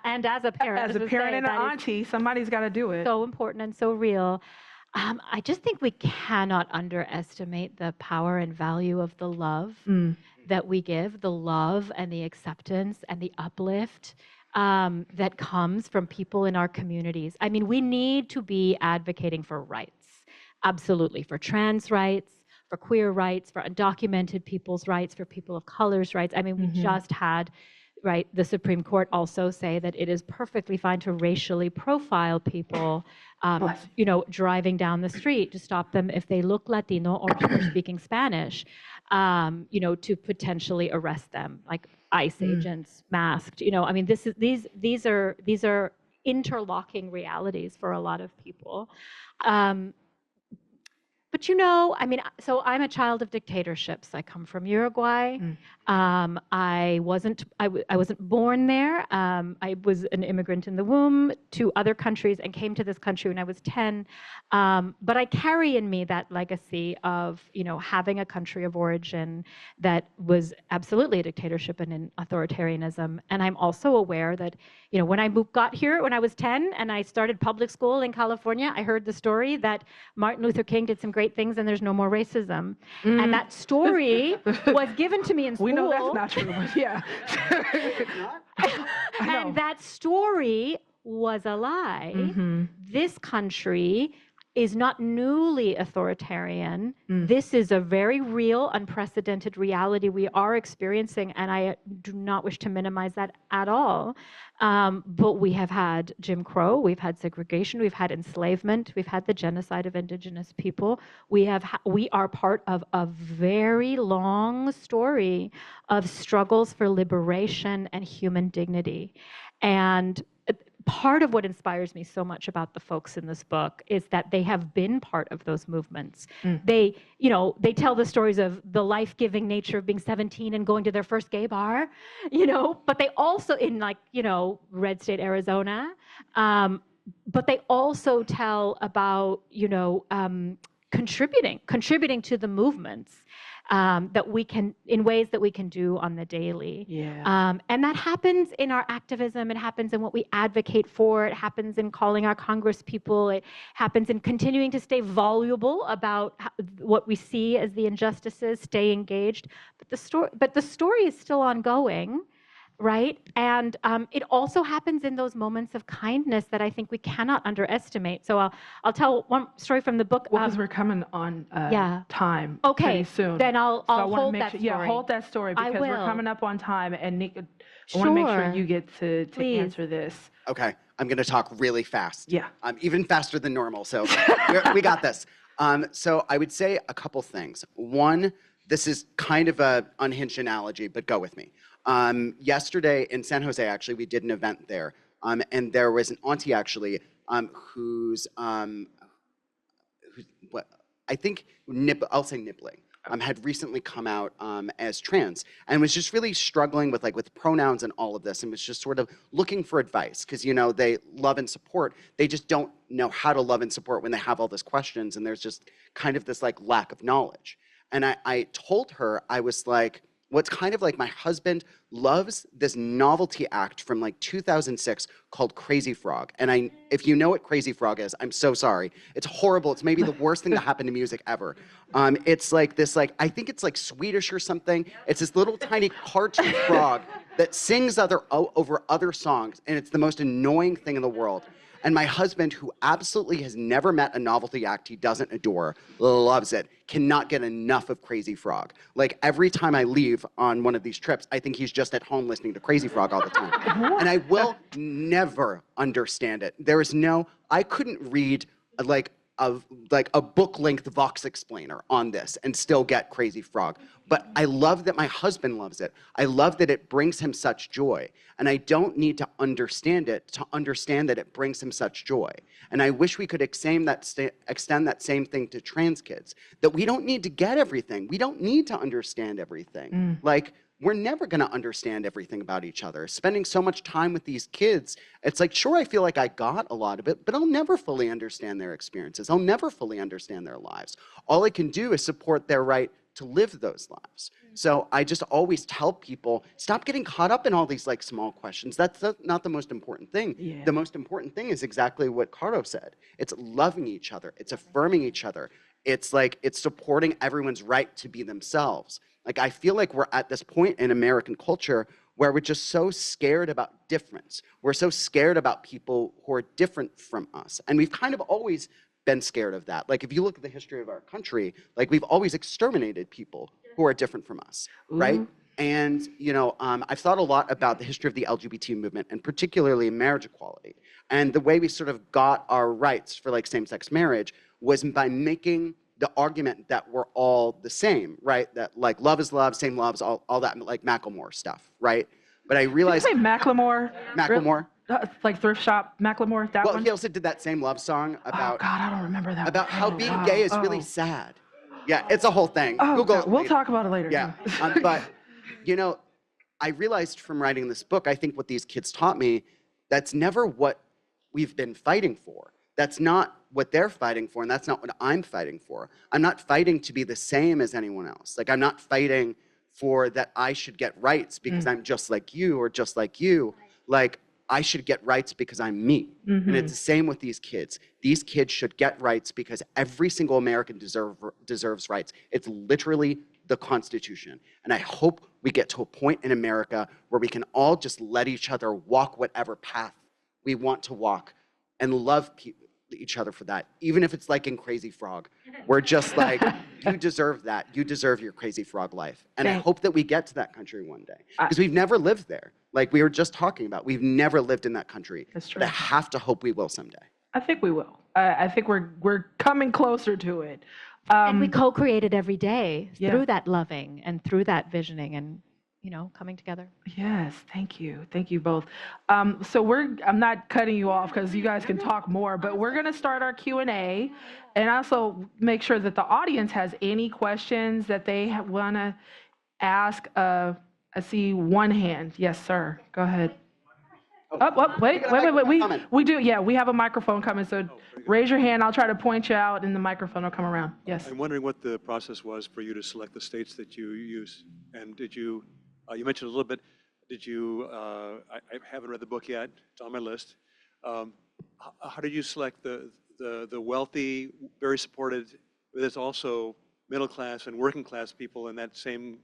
and as a parent, as a parent and an auntie, somebody's got to do it. So important and so real. I just think we cannot underestimate the power and value of the love that we give, the love and the acceptance and the uplift that comes from people in our communities. I mean, we need to be advocating for rights, absolutely, for trans rights, for queer rights, for undocumented people's rights, for people of color's rights. I mean, we just had right, the Supreme Court also say that it is perfectly fine to racially profile people, you know, driving down the street, to stop them if they look Latino or speaking Spanish, you know, to potentially arrest them, like ICE agents, masked. You know, I mean, these are interlocking realities for a lot of people. But you know, I mean, so I'm a child of dictatorships. I come from Uruguay. I wasn't born there. I was an immigrant in the womb to other countries and came to this country when I was 10. But I carry in me that legacy of, you know, having a country of origin that was absolutely a dictatorship and an authoritarianism. And I'm also aware that, you know, when I got here when I was 10 and I started public school in California, I heard the story that Martin Luther King did some great things and there's no more racism. And that story was given to me in school. We know that's not true, but yeah. And that story was a lie. This country is not newly authoritarian. This is a very real, unprecedented reality we are experiencing, and I do not wish to minimize that at all. But we have had Jim Crow, we've had segregation, we've had enslavement, we've had the genocide of indigenous people. We are part of a very long story of struggles for liberation and human dignity. And part of what inspires me so much about the folks in this book is that they have been part of those movements. They, you know, they tell the stories of the life-giving nature of being 17 and going to their first gay bar, you know, but they also, in like, you know, red state Arizona, but they also tell about, you know, contributing to the movements that we can, in ways that we can do on the daily. And that happens in our activism, it happens in what we advocate for, it happens in calling our Congress people, it happens in continuing to stay voluble about what we see as the injustices, stay engaged. But the story is still ongoing. Right? And it also happens in those moments of kindness that I think we cannot underestimate. So I'll tell one story from the book. Well, because we're coming on time pretty soon. Then I'll hold that story. Yeah, hold that story because we're coming up on time. And Nico, I want to make sure you get to answer this. Okay, I'm going to talk really fast. Yeah. Even faster than normal, so we got this. So I would say a couple things. One, this is kind of an unhinged analogy, but go with me. Yesterday in San Jose, actually, we did an event there, and there was an auntie actually who's what I think I'll say nibbling. Had recently come out as trans and was just really struggling with with pronouns and all of this, and was just sort of looking for advice because, you know, they love and support, they just don't know how to love and support when they have all these questions, and there's just kind of this lack of knowledge. And I told her, I was like, what's kind of like, my husband loves this novelty act from 2006 called Crazy Frog. And if you know what Crazy Frog is, I'm so sorry. It's horrible. It's maybe the worst thing to happen to music ever. It's like this, I think it's Swedish or something. It's this little tiny cartoon frog that sings over other songs. And it's the most annoying thing in the world. And my husband, who absolutely has never met a novelty act he doesn't adore, loves it, cannot get enough of Crazy Frog. Every time I leave on one of these trips, I think he's just at home listening to Crazy Frog all the time. And I will never understand it. There is I couldn't read a book-length Vox explainer on this and still get Crazy Frog. But I love that my husband loves it. I love that it brings him such joy. And I don't need to understand it to understand that it brings him such joy. And I wish we could extend that same thing to trans kids, that we don't need to get everything. We don't need to understand everything. We're never going to understand everything about each other. Spending so much time with these kids, it's sure, I feel like I got a lot of it, but I'll never fully understand their experiences. I'll never fully understand their lives. All I can do is support their right to live those lives. So I just always tell people, stop getting caught up in all these small questions. That's not the most important thing. Yeah. The most important thing is exactly what Caro said. It's loving each other. It's affirming each other. It's it's supporting everyone's right to be themselves. I feel like we're at this point in American culture where we're just so scared about difference. We're so scared about people who are different from us. And we've kind of always been scared of that. If you look at the history of our country, we've always exterminated people who are different from us, right? And I've thought a lot about the history of the LGBT movement, and particularly marriage equality. And the way we sort of got our rights for like same-sex marriage was by making the argument that we're all the same, right? That like love is love, same loves, all that like Macklemore stuff, right? But I realized— Did you say Macklemore? Macklemore? Like thrift shop Macklemore, that one? Well, he also did that same love song about— Oh God, I don't remember that. about how one. being Wow. gay is really sad. Yeah, it's a whole thing. Oh, Google God. it We'll later. talk about it later. Yeah, but I realized from writing this book, I think what these kids taught me, that's never what we've been fighting for. That's not what they're fighting for, and that's not what I'm fighting for. I'm not fighting to be the same as anyone else. Like, I'm not fighting for that I should get rights because I'm just like you or just like you. Like, I should get rights because I'm me. And it's the same with these kids. These kids should get rights because every single American deserves rights. It's literally the Constitution. And I hope we get to a point in America where we can all just let each other walk whatever path we want to walk and love each other for that. Even if it's like in Crazy Frog. We're just like, you deserve that. You deserve your Crazy Frog life. And I hope that we get to that country one day. Because we've never lived there. Like we were just talking about. We've never lived in that country. That's true. But I have to hope we will someday. I think we will. I think we're coming closer to it. And we co-create it every day through Yeah. that loving and through that visioning and, coming together. Yes, thank you. Thank you both. So I'm not cutting you off because you guys can talk more, but we're going to start our Q&A and also make sure that the audience has any questions that they want to ask. I see one hand. Yes, sir. Go ahead. Wait. We do. Yeah, we have a microphone coming. So raise your hand. I'll try to point you out and the microphone will come around. Yes. I'm wondering what the process was for you to select the states that you use. And did you, you mentioned a little bit, did you, I haven't read the book yet, it's on my list. How did you select the wealthy, very supported, but there's also middle class and working class people in that same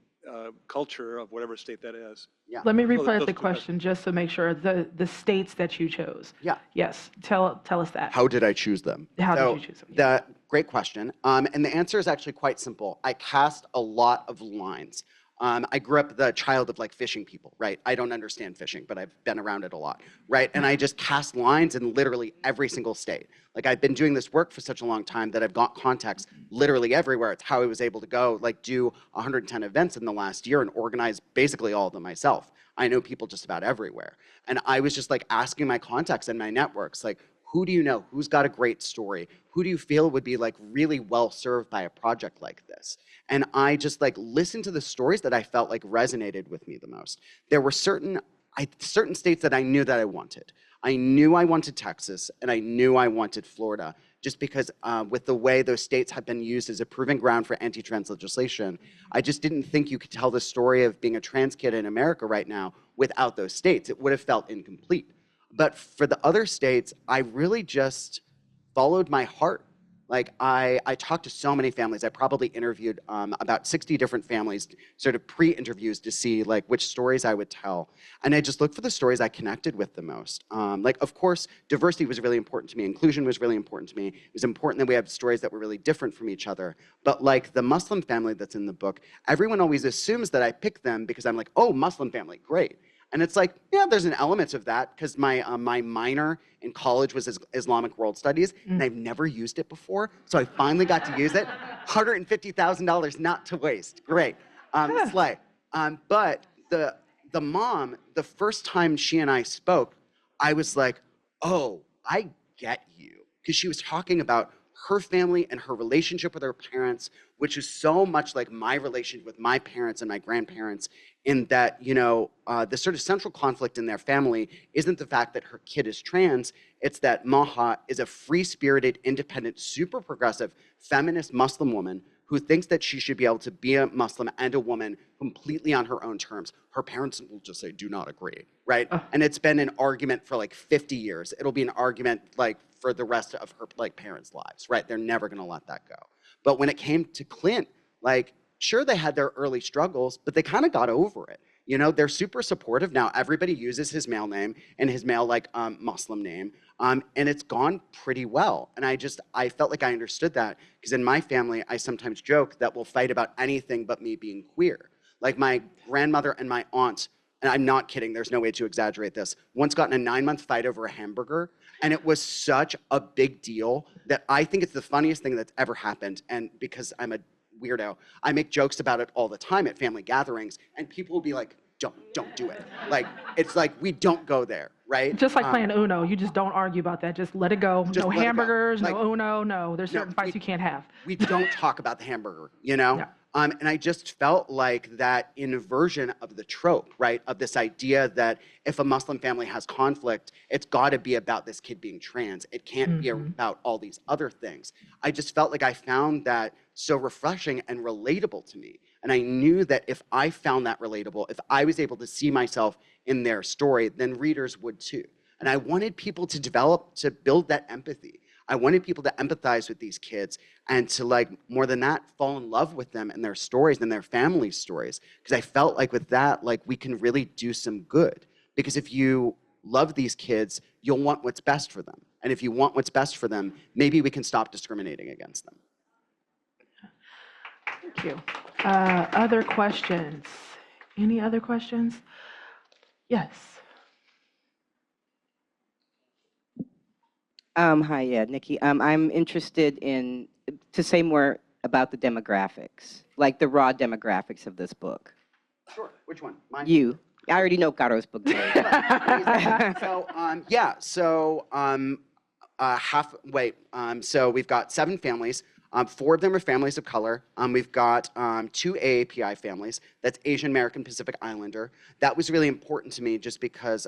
culture of whatever state that is? Yeah. Let me Those replay two the question questions. just to make sure the states that you chose. Yeah. Yes. Tell us that. How did I choose them? How did you choose them? Great question. And the answer is actually quite simple. I cast a lot of lines. I grew up the child of like fishing people, right? I don't understand fishing, but I've been around it a lot, right? And I just cast lines in literally every single state. Like I've been doing this work for such a long time that I've got contacts literally everywhere. It's how I was able to go like do 110 events in the last year and organize basically all of them myself. I know people just about everywhere. And I was just like asking my contacts and my networks, like, who do you know? Who's got a great story? Who do you feel would be like really well served by a project like this? And I just like listened to the stories that I felt like resonated with me the most. There were certain states that I knew that I wanted. I knew I wanted Texas and I knew I wanted Florida just because with the way those states have been used as a proving ground for anti-trans legislation, I just didn't think you could tell the story of being a trans kid in America right now without those states. It would have felt incomplete. But for the other states, I really just followed my heart. Like I talked to so many families. I probably interviewed about 60 different families, sort of pre-interviews to see like which stories I would tell. And I just looked for the stories I connected with the most. Like, of course, diversity was really important to me. Inclusion was really important to me. It was important that we have stories that were really different from each other. But like the Muslim family that's in the book, everyone always assumes that I picked them because I'm like, oh, Muslim family, great. And it's like, yeah, there's an element of that because my minor in college was Islamic World Studies, and I've never used it before. So I finally got to use it. $150,000 not to waste. Great. Slay. But the mom, the first time she and I spoke, I was like, oh, I get you. Because she was talking about her family and her relationship with her parents, which is so much like my relationship with my parents and my grandparents, in that, the sort of central conflict in their family isn't the fact that her kid is trans, it's that Maha is a free-spirited, independent, super progressive, feminist Muslim woman who thinks that she should be able to be a Muslim and a woman completely on her own terms. Her parents will just say, do not agree, right? And it's been an argument for like 50 years. It'll be an argument like for the rest of her like parents' lives, right? They're never gonna let that go. But when it came to Clint, like, sure, they had their early struggles, but they kind of got over it. They're super supportive now. Everybody uses his male name and his male like Muslim name, and it's gone pretty well. And I felt like I understood that because in my family, I sometimes joke that we'll fight about anything but me being queer. Like my grandmother and my aunt, and I'm not kidding, there's no way to exaggerate this, once got in a 9-month fight over a hamburger. And it was such a big deal that I think it's the funniest thing that's ever happened. And because I'm a weirdo, I make jokes about it all the time at family gatherings, and people will be like, don't do it. Like, it's like, we don't go there, right? Just like playing Uno, you just don't argue about that. Just let it go. No hamburgers, like, no Uno, no. There's certain fights you can't have. We don't talk about the hamburger, you know? Yeah. And I just felt like that inversion of the trope, right? Of this idea that if a Muslim family has conflict, it's got to be about this kid being trans. It can't be about all these other things. I just felt like I found that so refreshing and relatable to me. And I knew that if I found that relatable, if I was able to see myself in their story, then readers would too. And I wanted people to build that empathy. I wanted people to empathize with these kids and to, like, more than that, fall in love with them and their stories and their family stories. Because I felt like with that, like, we can really do some good. Because if you love these kids, you'll want what's best for them. And if you want what's best for them, maybe we can stop discriminating against them. Thank you. Other questions? Any other questions? Yes. Hi, yeah, Nikki. I'm interested to say more about the demographics, like the raw demographics of this book. Sure. Which one? Mine? You. I already know Caro's book. So we've got 7 families. 4 of them are families of color. We've got 2 AAPI families. That's Asian American Pacific Islander. That was really important to me just because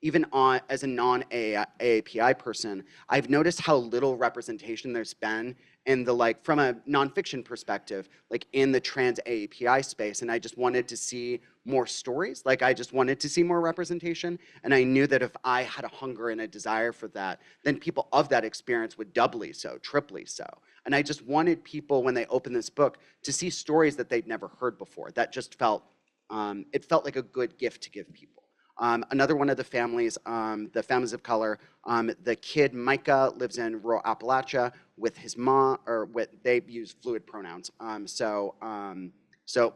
even as a non-AAPI person, I've noticed how little representation there's been in the, like, from a nonfiction perspective, like in the trans AAPI space. And I just wanted to see more stories. Like, I just wanted to see more representation. And I knew that if I had a hunger and a desire for that, then people of that experience would doubly so, triply so. And I just wanted people, when they open this book, to see stories that they'd never heard before. That just felt, it felt like a good gift to give people. Another one of the families of color, the kid Micah lives in rural Appalachia with his mom, they use fluid pronouns. So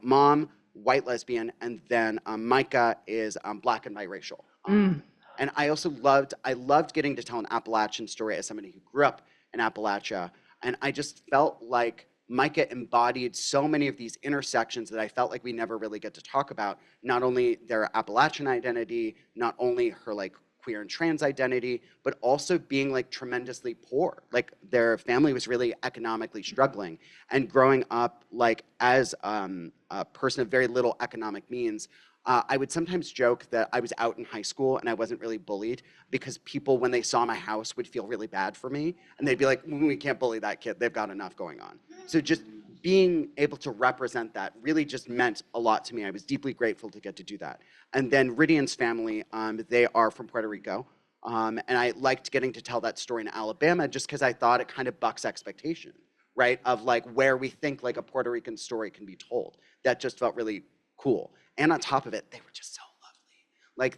mom, white lesbian, and then Micah is black and biracial. And I also loved getting to tell an Appalachian story as somebody who grew up in Appalachia. And I just felt like Micah embodied so many of these intersections that I felt like we never really get to talk about. Not only their Appalachian identity, not only her, like, queer and trans identity, but also being, like, tremendously poor. Like, their family was really economically struggling. And growing up, like, as a person of very little economic means, I would sometimes joke that I was out in high school and I wasn't really bullied because people, when they saw my house, would feel really bad for me. And they'd be like, we can't bully that kid. They've got enough going on. So just being able to represent that really just meant a lot to me. I was deeply grateful to get to do that. And then Ridian's family, they are from Puerto Rico. And I liked getting to tell that story in Alabama just because I thought it kind of bucks expectation, right? Of, like, where we think, like, a Puerto Rican story can be told. That just felt really cool. And on top of it, they were just so lovely. Like,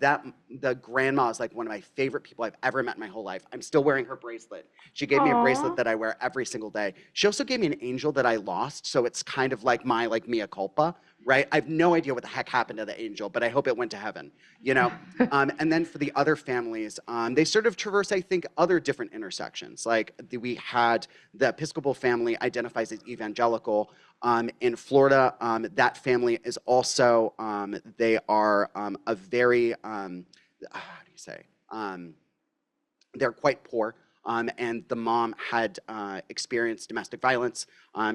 the grandma is, like, one of my favorite people I've ever met in my whole life. I'm still wearing her bracelet. She gave me a bracelet that I wear every single day. She also gave me an angel that I lost, so it's kind of like my, like, mea culpa, right? I have no idea what the heck happened to the angel, but I hope it went to heaven, you know? And then for the other families, they sort of traverse, I think, other different intersections. Like, we had the Episcopal family identifies as evangelical. In Florida, that family is also, they are a very, how do you say? They're quite poor. And the mom had experienced domestic violence.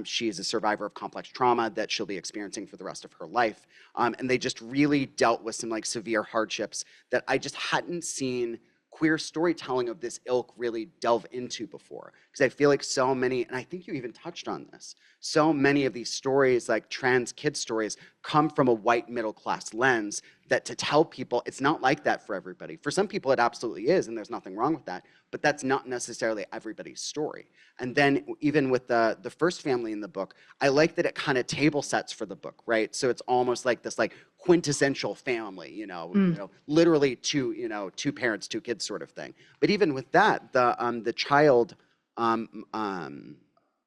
She is a survivor of complex trauma that she'll be experiencing for the rest of her life. And they just really dealt with some, like, severe hardships that I just hadn't seen queer storytelling of this ilk really delve into before. Because I feel like so many, and I think you even touched on this, so many of these stories, like trans kid stories, come from a white middle class lens that to tell people it's not like that for everybody. For some people it absolutely is, and there's nothing wrong with that, but that's not necessarily everybody's story. And then even with the first family in the book, I like that it kind of table sets for the book, right? So it's almost like this, like, quintessential family, you know, literally two parents, 2 kids sort of thing. But even with that, the child,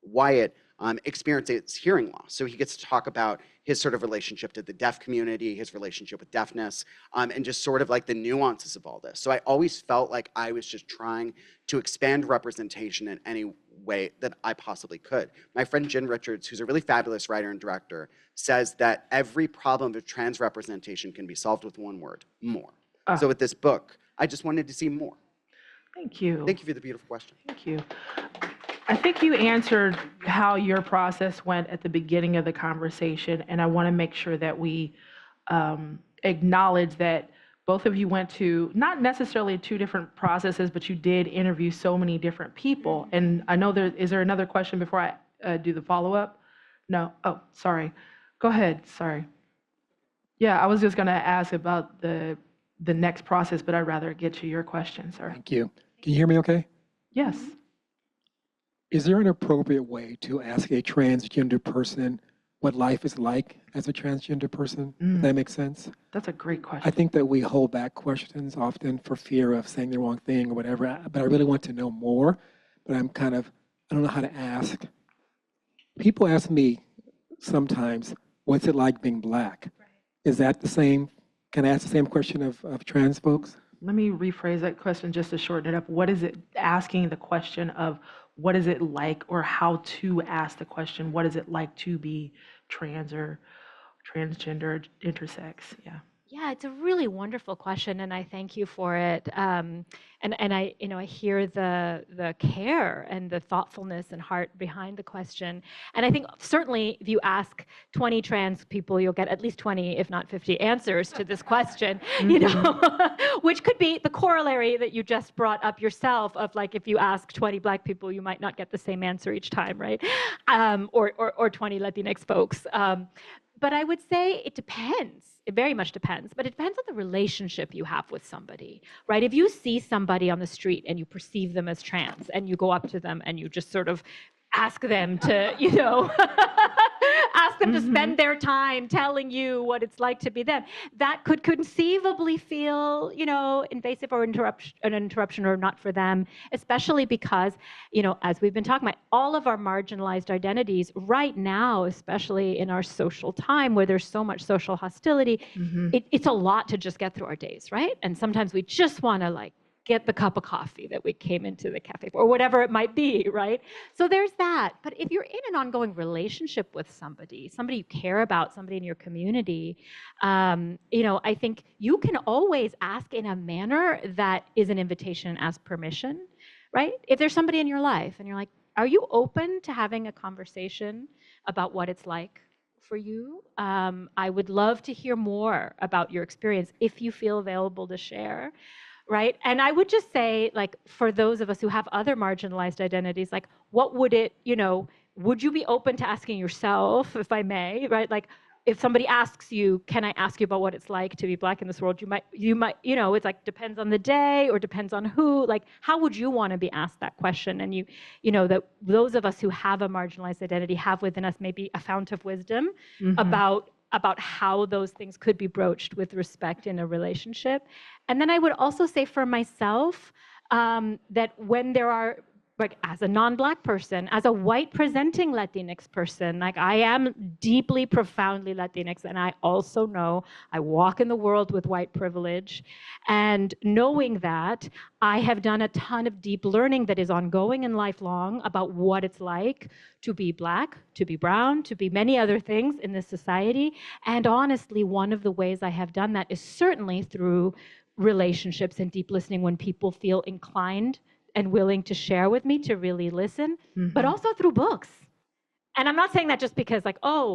Wyatt, experiences hearing loss. So he gets to talk about his sort of relationship to the deaf community, his relationship with deafness, and just sort of like the nuances of all this. So I always felt like I was just trying to expand representation in any way that I possibly could. My friend Jen Richards, who's a really fabulous writer and director, says that every problem of trans representation can be solved with one word: more. So with this book, I just wanted to see more. Thank you. Thank you for the beautiful question. Thank you. I think you answered how your process went at the beginning of the conversation, and I want to make sure that we acknowledge that both of you went to not necessarily two different processes, but you did interview so many different people. And I know is there another question before I do the follow-up? No? Oh, sorry. Go ahead, sorry. Yeah, I was just gonna ask about the next process, but I'd rather get to your question, sir. Thank you. Can you hear me okay? Yes. Is there an appropriate way to ask a transgender person what life is like as a transgender person? Does that make sense? That's a great question. I think that we hold back questions often for fear of saying the wrong thing or whatever, but I really want to know more, but I don't know how to ask. People ask me sometimes, what's it like being Black? Is that the same? Can I ask the same question of trans folks? Let me rephrase that question just to shorten it up. What is it asking the question of what is it like, or how to ask the question, what is it like to be trans or transgender, intersex? Yeah. Yeah, it's a really wonderful question, and I thank you for it. And I, I hear the care and the thoughtfulness and heart behind the question. And I think certainly if you ask 20 trans people, you'll get at least 20, if not 50, answers to this question. Which could be the corollary that you just brought up yourself of, like, if you ask 20 Black people, you might not get the same answer each time, right? Or 20 Latinx folks. But I would say it depends. It very much depends, but it depends on the relationship you have with somebody, right? If you see somebody on the street and you perceive them as trans and you go up to them and you just sort of ask them to, ask them to spend their time telling you what it's like to be them, that could conceivably feel, invasive or an interruption or not for them, especially because, as we've been talking about, all of our marginalized identities right now, especially in our social time where there's so much social hostility, it's a lot to just get through our days, right? And sometimes we just want to get the cup of coffee that we came into the cafe for, or whatever it might be, right? So there's that. But if you're in an ongoing relationship with somebody you care about, somebody in your community, I think you can always ask in a manner that is an invitation and ask permission, right? If there's somebody in your life and you're like, are you open to having a conversation about what it's like for you? I would love to hear more about your experience if you feel available to share. Right? And I would just say, for those of us who have other marginalized identities, what would it, would you be open to asking yourself, if I may, right? If somebody asks you, can I ask you about what it's like to be Black in this world? You might, it's depends on the day or depends on who, how would you want to be asked that question? And that those of us who have a marginalized identity have within us maybe a fount of wisdom about how those things could be broached with respect in a relationship. And then I would also say for myself that when there are, as a non-Black person, as a white presenting Latinx person, I am deeply, profoundly Latinx, and I also know I walk in the world with white privilege. And knowing that, I have done a ton of deep learning that is ongoing and lifelong about what it's like to be Black, to be brown, to be many other things in this society. And honestly, one of the ways I have done that is certainly through relationships and deep listening, when people feel inclined and willing to share with me, to really listen, but also through books. And I'm not saying that just because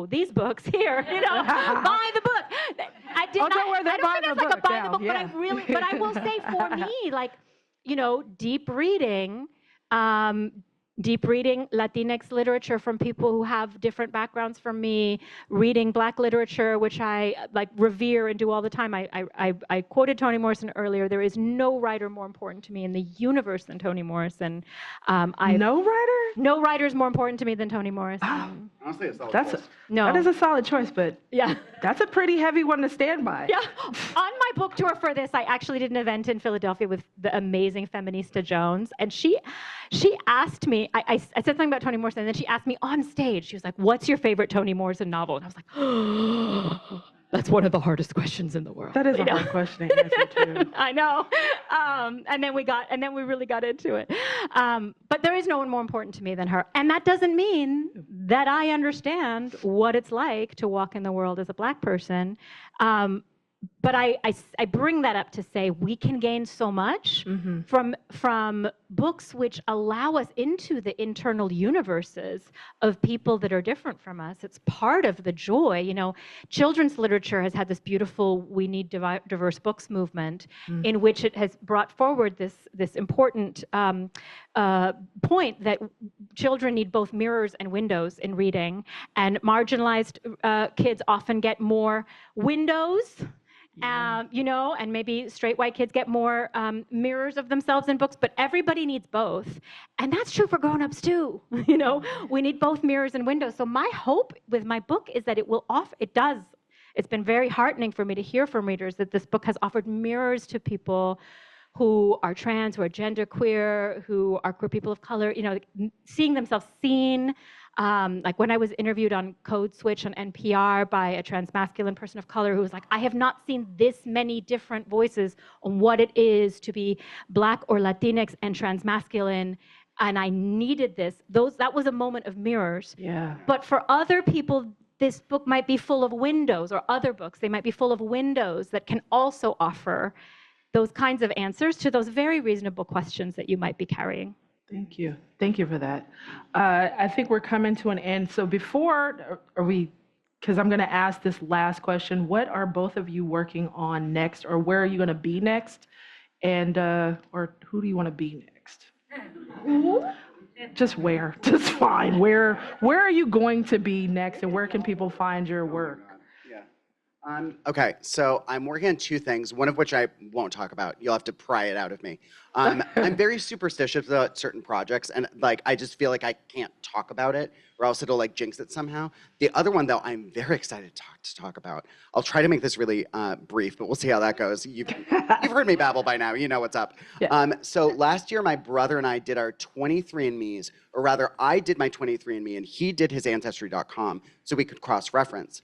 these books here, buy the book. I did not, don't worry, I don't think it's a buy the book, yeah. but I will say for me, deep reading Latinx literature from people who have different backgrounds from me, reading Black literature, which I revere and do all the time. I quoted Toni Morrison earlier. There is no writer more important to me in the universe than Toni Morrison. No writer? No writer is more important to me than Toni Morrison. Honestly, a solid choice. That is a solid choice, but yeah, that's a pretty heavy one to stand by. Yeah. On my book tour for this, I actually did an event in Philadelphia with the amazing Feminista Jones, and she asked me, me, I said something about Toni Morrison, and then she asked me on stage, she was like, what's your favorite Toni Morrison novel? And I was like, oh, that's one of the hardest questions in the world. That is a hard question to answer, too. I know. And then we really got into it. But there is no one more important to me than her. And that doesn't mean that I understand what it's like to walk in the world as a Black person. But I bring that up to say we can gain so much from books which allow us into the internal universes of people that are different from us. It's part of the joy. You know, children's literature has had this beautiful "we need diverse books" movement, in which it has brought forward this important point that children need both mirrors and windows in reading, and marginalized kids often get more windows. You know, and maybe straight white kids get more mirrors of themselves in books, but everybody needs both. And that's true for grown-ups too. You know, we need both mirrors and windows. So my hope with my book is that it's been very heartening for me to hear from readers that this book has offered mirrors to people who are trans, who are genderqueer, who are queer people of color, you know, seeing themselves seen. Like when I was interviewed on Code Switch on NPR by a transmasculine person of color who was like, I have not seen this many different voices on what it is to be Black or Latinx and transmasculine, and I needed this. That was a moment of mirrors. Yeah. But for other people, this book might be full of windows, or other books, they might be full of windows that can also offer those kinds of answers to those very reasonable questions that you might be carrying. Thank you. Thank you for that. I think we're coming to an end. So because I'm going to ask this last question, what are both of you working on next, or where are you going to be next? And, or who do you want to be next? Just where, just fine. Where are you going to be next, and where can people find your work? Okay, so I'm working on two things, one of which I won't talk about. You'll have to pry it out of me. I'm very superstitious about certain projects, and like I just feel like I can't talk about it, or else it'll like jinx it somehow. The other one, though, I'm very excited to talk about. I'll try to make this really brief, but we'll see how that goes. You've heard me babble by now. You know what's up. Yeah. So last year, my brother and I did our 23andMe's, or rather, I did my 23andMe, and he did his Ancestry.com, so we could cross-reference.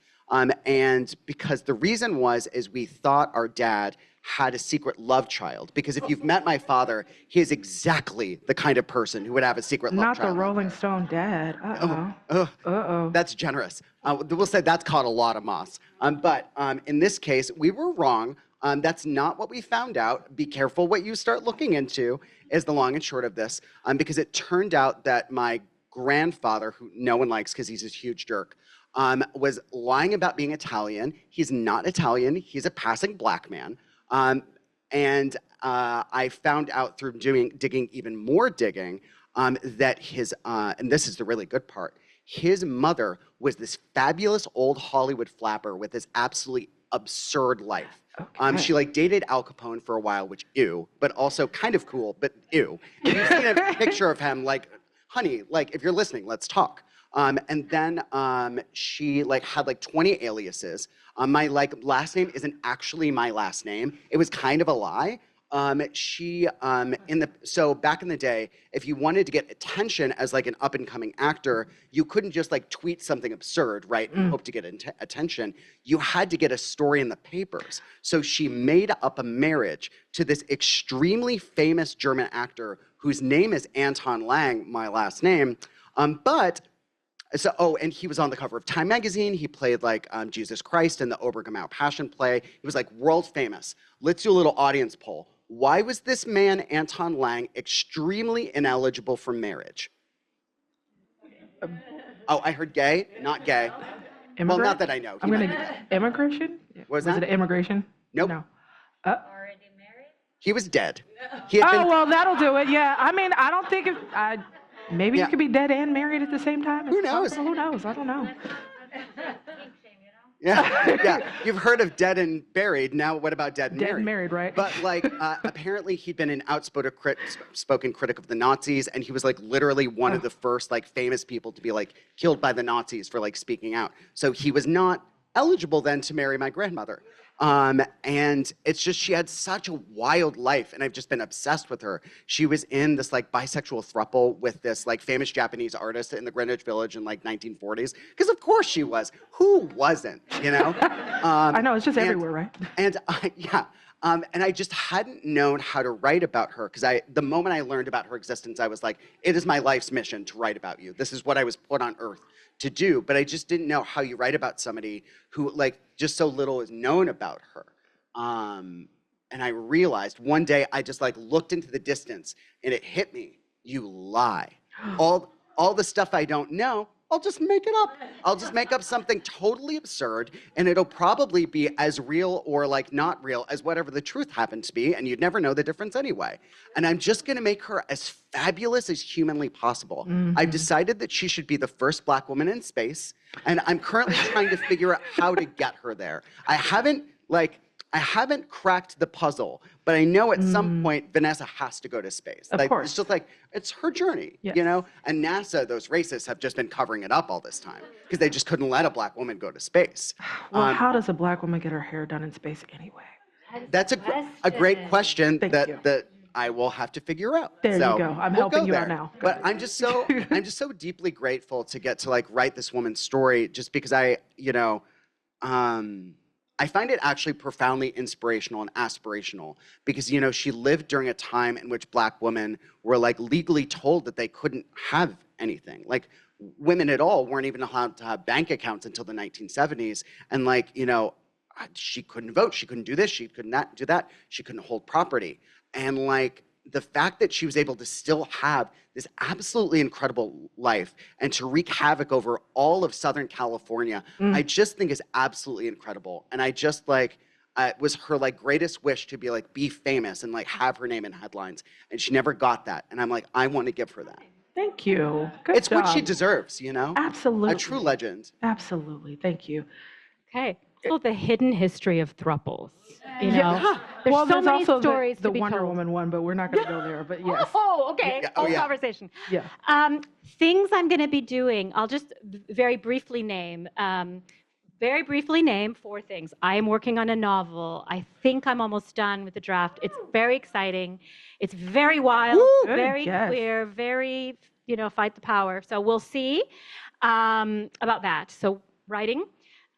And because the reason is we thought our dad had a secret love child. Because if you've met my father, he is exactly the kind of person who would have a secret love child. Not the Rolling Stone dad. Uh-oh. That's generous. We'll say that's caught a lot of moss. But in this case, we were wrong. That's not what we found out. Be careful what you start looking into is the long and short of this. Because it turned out that my grandfather, who no one likes because he's a huge jerk, was lying about being Italian. He's not Italian. He's a passing Black man. And I found out through digging even more digging that and this is the really good part, his mother was this fabulous old Hollywood flapper with this absolutely absurd life. Okay. She like dated Al Capone for a while, which ew, but also kind of cool, but ew. If you've seen a picture of him, like, honey, like if you're listening, let's talk. And then she like had like 20 aliases. My like last name isn't actually my last name. It was kind of a lie. So back in the day, if you wanted to get attention as like an up and coming actor, you couldn't just like tweet something absurd, right, and hope to get attention. You had to get a story in the papers. So she made up a marriage to this extremely famous German actor whose name is Anton Lang, my last name, and he was on the cover of Time magazine. He played like Jesus Christ in the Obergemau Passion play. He was like world famous. Let's do a little audience poll. Why was this man, Anton Lang, extremely ineligible for marriage? Oh, I heard gay, not gay. Immigrant? Well, not that I know. Immigration? Was it immigration? Nope. No. Already married? He was dead. Well, that'll do it. Yeah, I mean, I don't think maybe you could be dead and married at the same time. Who knows? Who knows? I don't know. Yeah. You've heard of dead and buried. Now, what about dead and married? Dead and married, right? But like, apparently, he'd been an outspoken critic of the Nazis, and he was like literally one of the first like famous people to be like killed by the Nazis for like speaking out. So he was not eligible then to marry my grandmother. And it's just, she had such a wild life, and I've just been obsessed with her. She was in this like bisexual throuple with this like famous Japanese artist in the Greenwich Village in like 1940s, because of course she was. Who wasn't, you know? I know, it's just everywhere, right? And and I just hadn't known how to write about her, because the moment I learned about her existence, I was like, it is my life's mission to write about you. This is what I was put on earth to do. But I just didn't know how you write about somebody who like just so little is known about her. And I realized one day I just like looked into the distance and it hit me. You lie. All the stuff I don't know, I'll just make it up. I'll just make up something totally absurd, and it'll probably be as real or like not real as whatever the truth happens to be, and you'd never know the difference anyway. And I'm just gonna make her as fabulous as humanly possible. I've decided that she should be the first Black woman in space, and I'm currently trying to figure out how to get her there. I haven't cracked the puzzle, but I know at some point Vanessa has to go to space. Of course. It's just like, it's her journey, you know? And NASA, those racists have just been covering it up all this time because they just couldn't let a Black woman go to space. Well, how does a Black woman get her hair done in space anyway? That's a great question that I will have to figure out. There you go. I'm helping you out now. But I'm just so deeply grateful to get to like write this woman's story, just because I find it actually profoundly inspirational and aspirational, because, you know, she lived during a time in which Black women were like legally told that they couldn't have anything. Like, women at all weren't even allowed to have bank accounts until the 1970s. And like, you know, she couldn't vote, she couldn't do this, she couldn't do that, she couldn't hold property. And like, the fact that she was able to still have this absolutely incredible life and to wreak havoc over all of Southern California, I just think is absolutely incredible. And I just like, it was her like greatest wish to be famous and like have her name in headlines. And she never got that. And I'm like, I want to give her that. Thank you. Good It's job. what she deserves, you know? Absolutely. A true legend. Absolutely. Thank you. Okay. So the hidden history of thruples. You know, there's well, so there's many also stories the to be Wonder told. Woman one, but we're not going to go there. But yes. Oh, okay. Yeah, Whole conversation. Yeah. Things I'm going to be doing. I'll just very briefly name. Four things. I am working on a novel. I think I'm almost done with the draft. It's very exciting. It's very wild, very queer, very, you know, fight the power. So we'll see about that. So writing.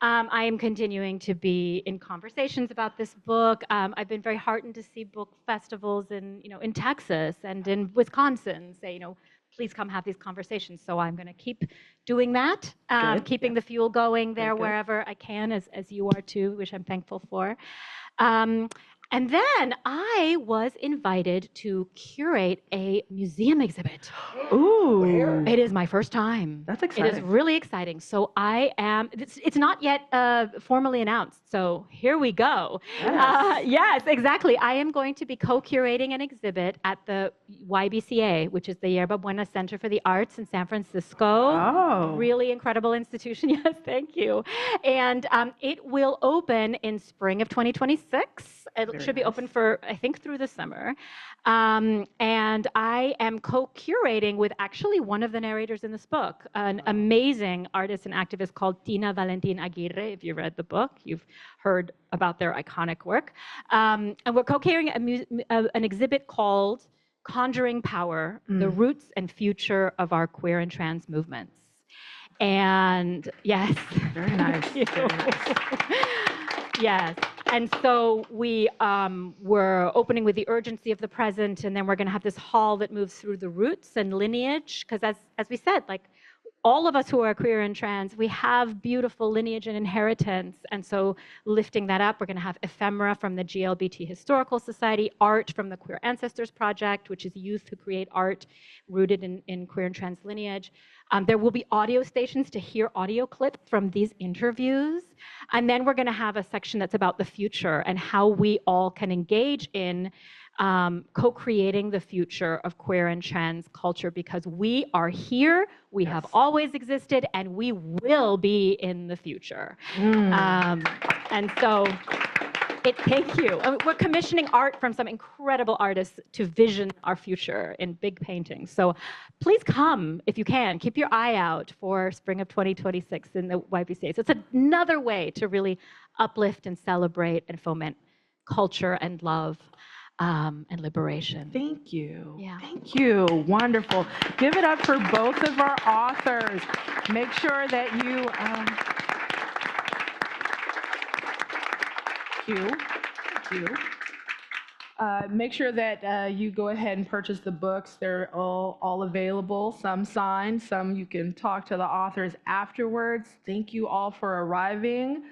I am continuing to be in conversations about this book. I've been very heartened to see book festivals in Texas and in Wisconsin say, you know, please come have these conversations. So I'm going to keep doing that, keeping the fuel going there wherever I can, as you are too, which I'm thankful for. And then I was invited to curate a museum exhibit. Ooh. It is my first time. That's exciting. It is really exciting. So I am, it's not yet formally announced. So here we go. Yes, exactly. I am going to be co-curating an exhibit at the YBCA, which is the Yerba Buena Center for the Arts in San Francisco. Oh. Really incredible institution. Yes, thank you. And it will open in spring of 2026. It should be open for, I think, through the summer. And I am co-curating with actually one of the narrators in this book, an amazing artist and activist called Tina Valentin Aguirre. If you read the book, you've heard about their iconic work. And we're co-curating an exhibit called Conjuring Power, The Roots and Future of Our Queer and Trans Movements. And yes. Very nice. Very nice. Yes. And so we were opening with the urgency of the present, and then we're going to have this hall that moves through the roots and lineage, because as we said, like all of us who are queer and trans, we have beautiful lineage and inheritance. And so lifting that up, we're going to have ephemera from the GLBT Historical Society, art from the Queer Ancestors Project, which is youth who create art rooted in queer and trans lineage. There will be audio stations to hear audio clips from these interviews. And then we're going to have a section that's about the future and how we all can engage in co-creating the future of queer and trans culture, because we are here, we have always existed, and we will be in the future. And so Thank you. We're commissioning art from some incredible artists to vision our future in big paintings. So please come if you can. Keep your eye out for spring of 2026 in the YPCA. So it's another way to really uplift and celebrate and foment culture and love and liberation. Thank you. Yeah. Thank you. Wonderful. Give it up for both of our authors. Make sure that you make sure that you go ahead and purchase the books. They're all available, some signed, some you can talk to the authors afterwards. Thank you all for arriving.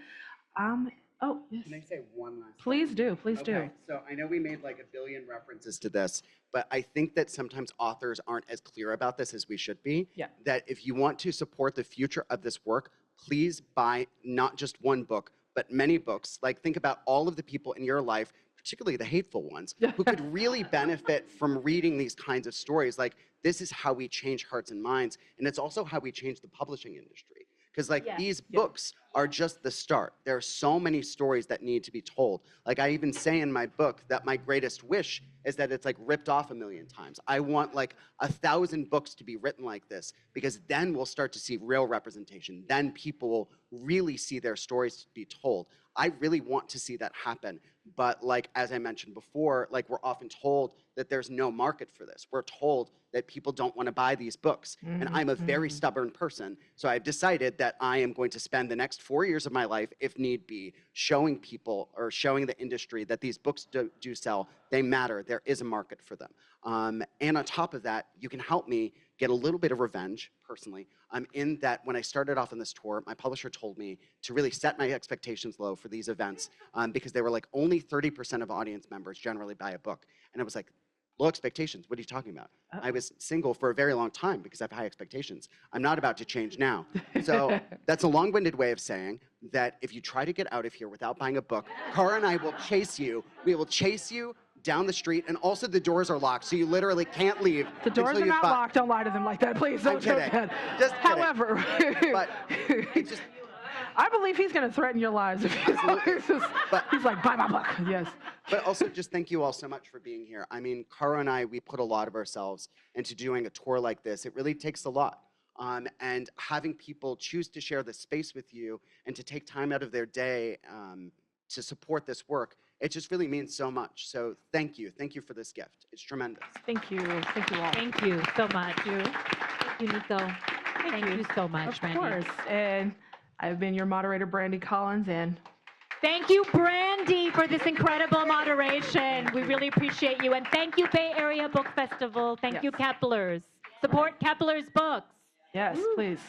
Oh, yes. Can I say one last Please thing? do, please do. Okay, so I know we made like a billion references to this, but I think that sometimes authors aren't as clear about this as we should be. Yeah. That if you want to support the future of this work, please buy not just one book, but many books. Like think about all of the people in your life, particularly the hateful ones, who could really benefit from reading these kinds of stories. Like this is how we change hearts and minds, and it's also how we change the publishing industry. Because like these books are just the start. There are so many stories that need to be told. Like I even say in my book that my greatest wish is that it's like ripped off 1,000,000 times. I want like 1,000 books to be written like this, because then we'll start to see real representation. Then people will really see their stories be told. I really want to see that happen. But like, as I mentioned before, like we're often told that there's no market for this. We're told that people don't want to buy these books. And I'm a very stubborn person. So I've decided that I am going to spend the next 4 years of my life, if need be, showing people or showing the industry that these books do sell. They matter. There is a market for them. And on top of that, you can help me get a little bit of revenge, personally, in that when I started off on this tour, my publisher told me to really set my expectations low for these events because they were like, only 30% of audience members generally buy a book. And I was like, low expectations, what are you talking about? I was single for a very long time because I have high expectations. I'm not about to change now. So that's a long-winded way of saying that if you try to get out of here without buying a book, Cara and I will chase you. We will chase you down the street, and also the doors are locked, so you literally can't leave. The doors are not locked. Don't lie to them like that, please. Don't do that. Just kidding. However, But it's just, I believe he's going to threaten your lives if he's like, buy my book. Yes. But also just thank you all so much for being here. I mean, Cara and I, we put a lot of ourselves into doing a tour like this. It really takes a lot. And having people choose to share this space with you and to take time out of their day to support this work, it just really means so much. So thank you. Thank you for this gift. It's tremendous. Thank you. Thank you all. Thank you so much. Thank you, Nico. Thank you so much, Brandy. Of course. And I've been your moderator, Brandy Collins, and thank you, Brandy, for this incredible moderation. We really appreciate you. And thank you, Bay Area Book Festival. Thank you, Keplers. Support Kepler's books. yes, please.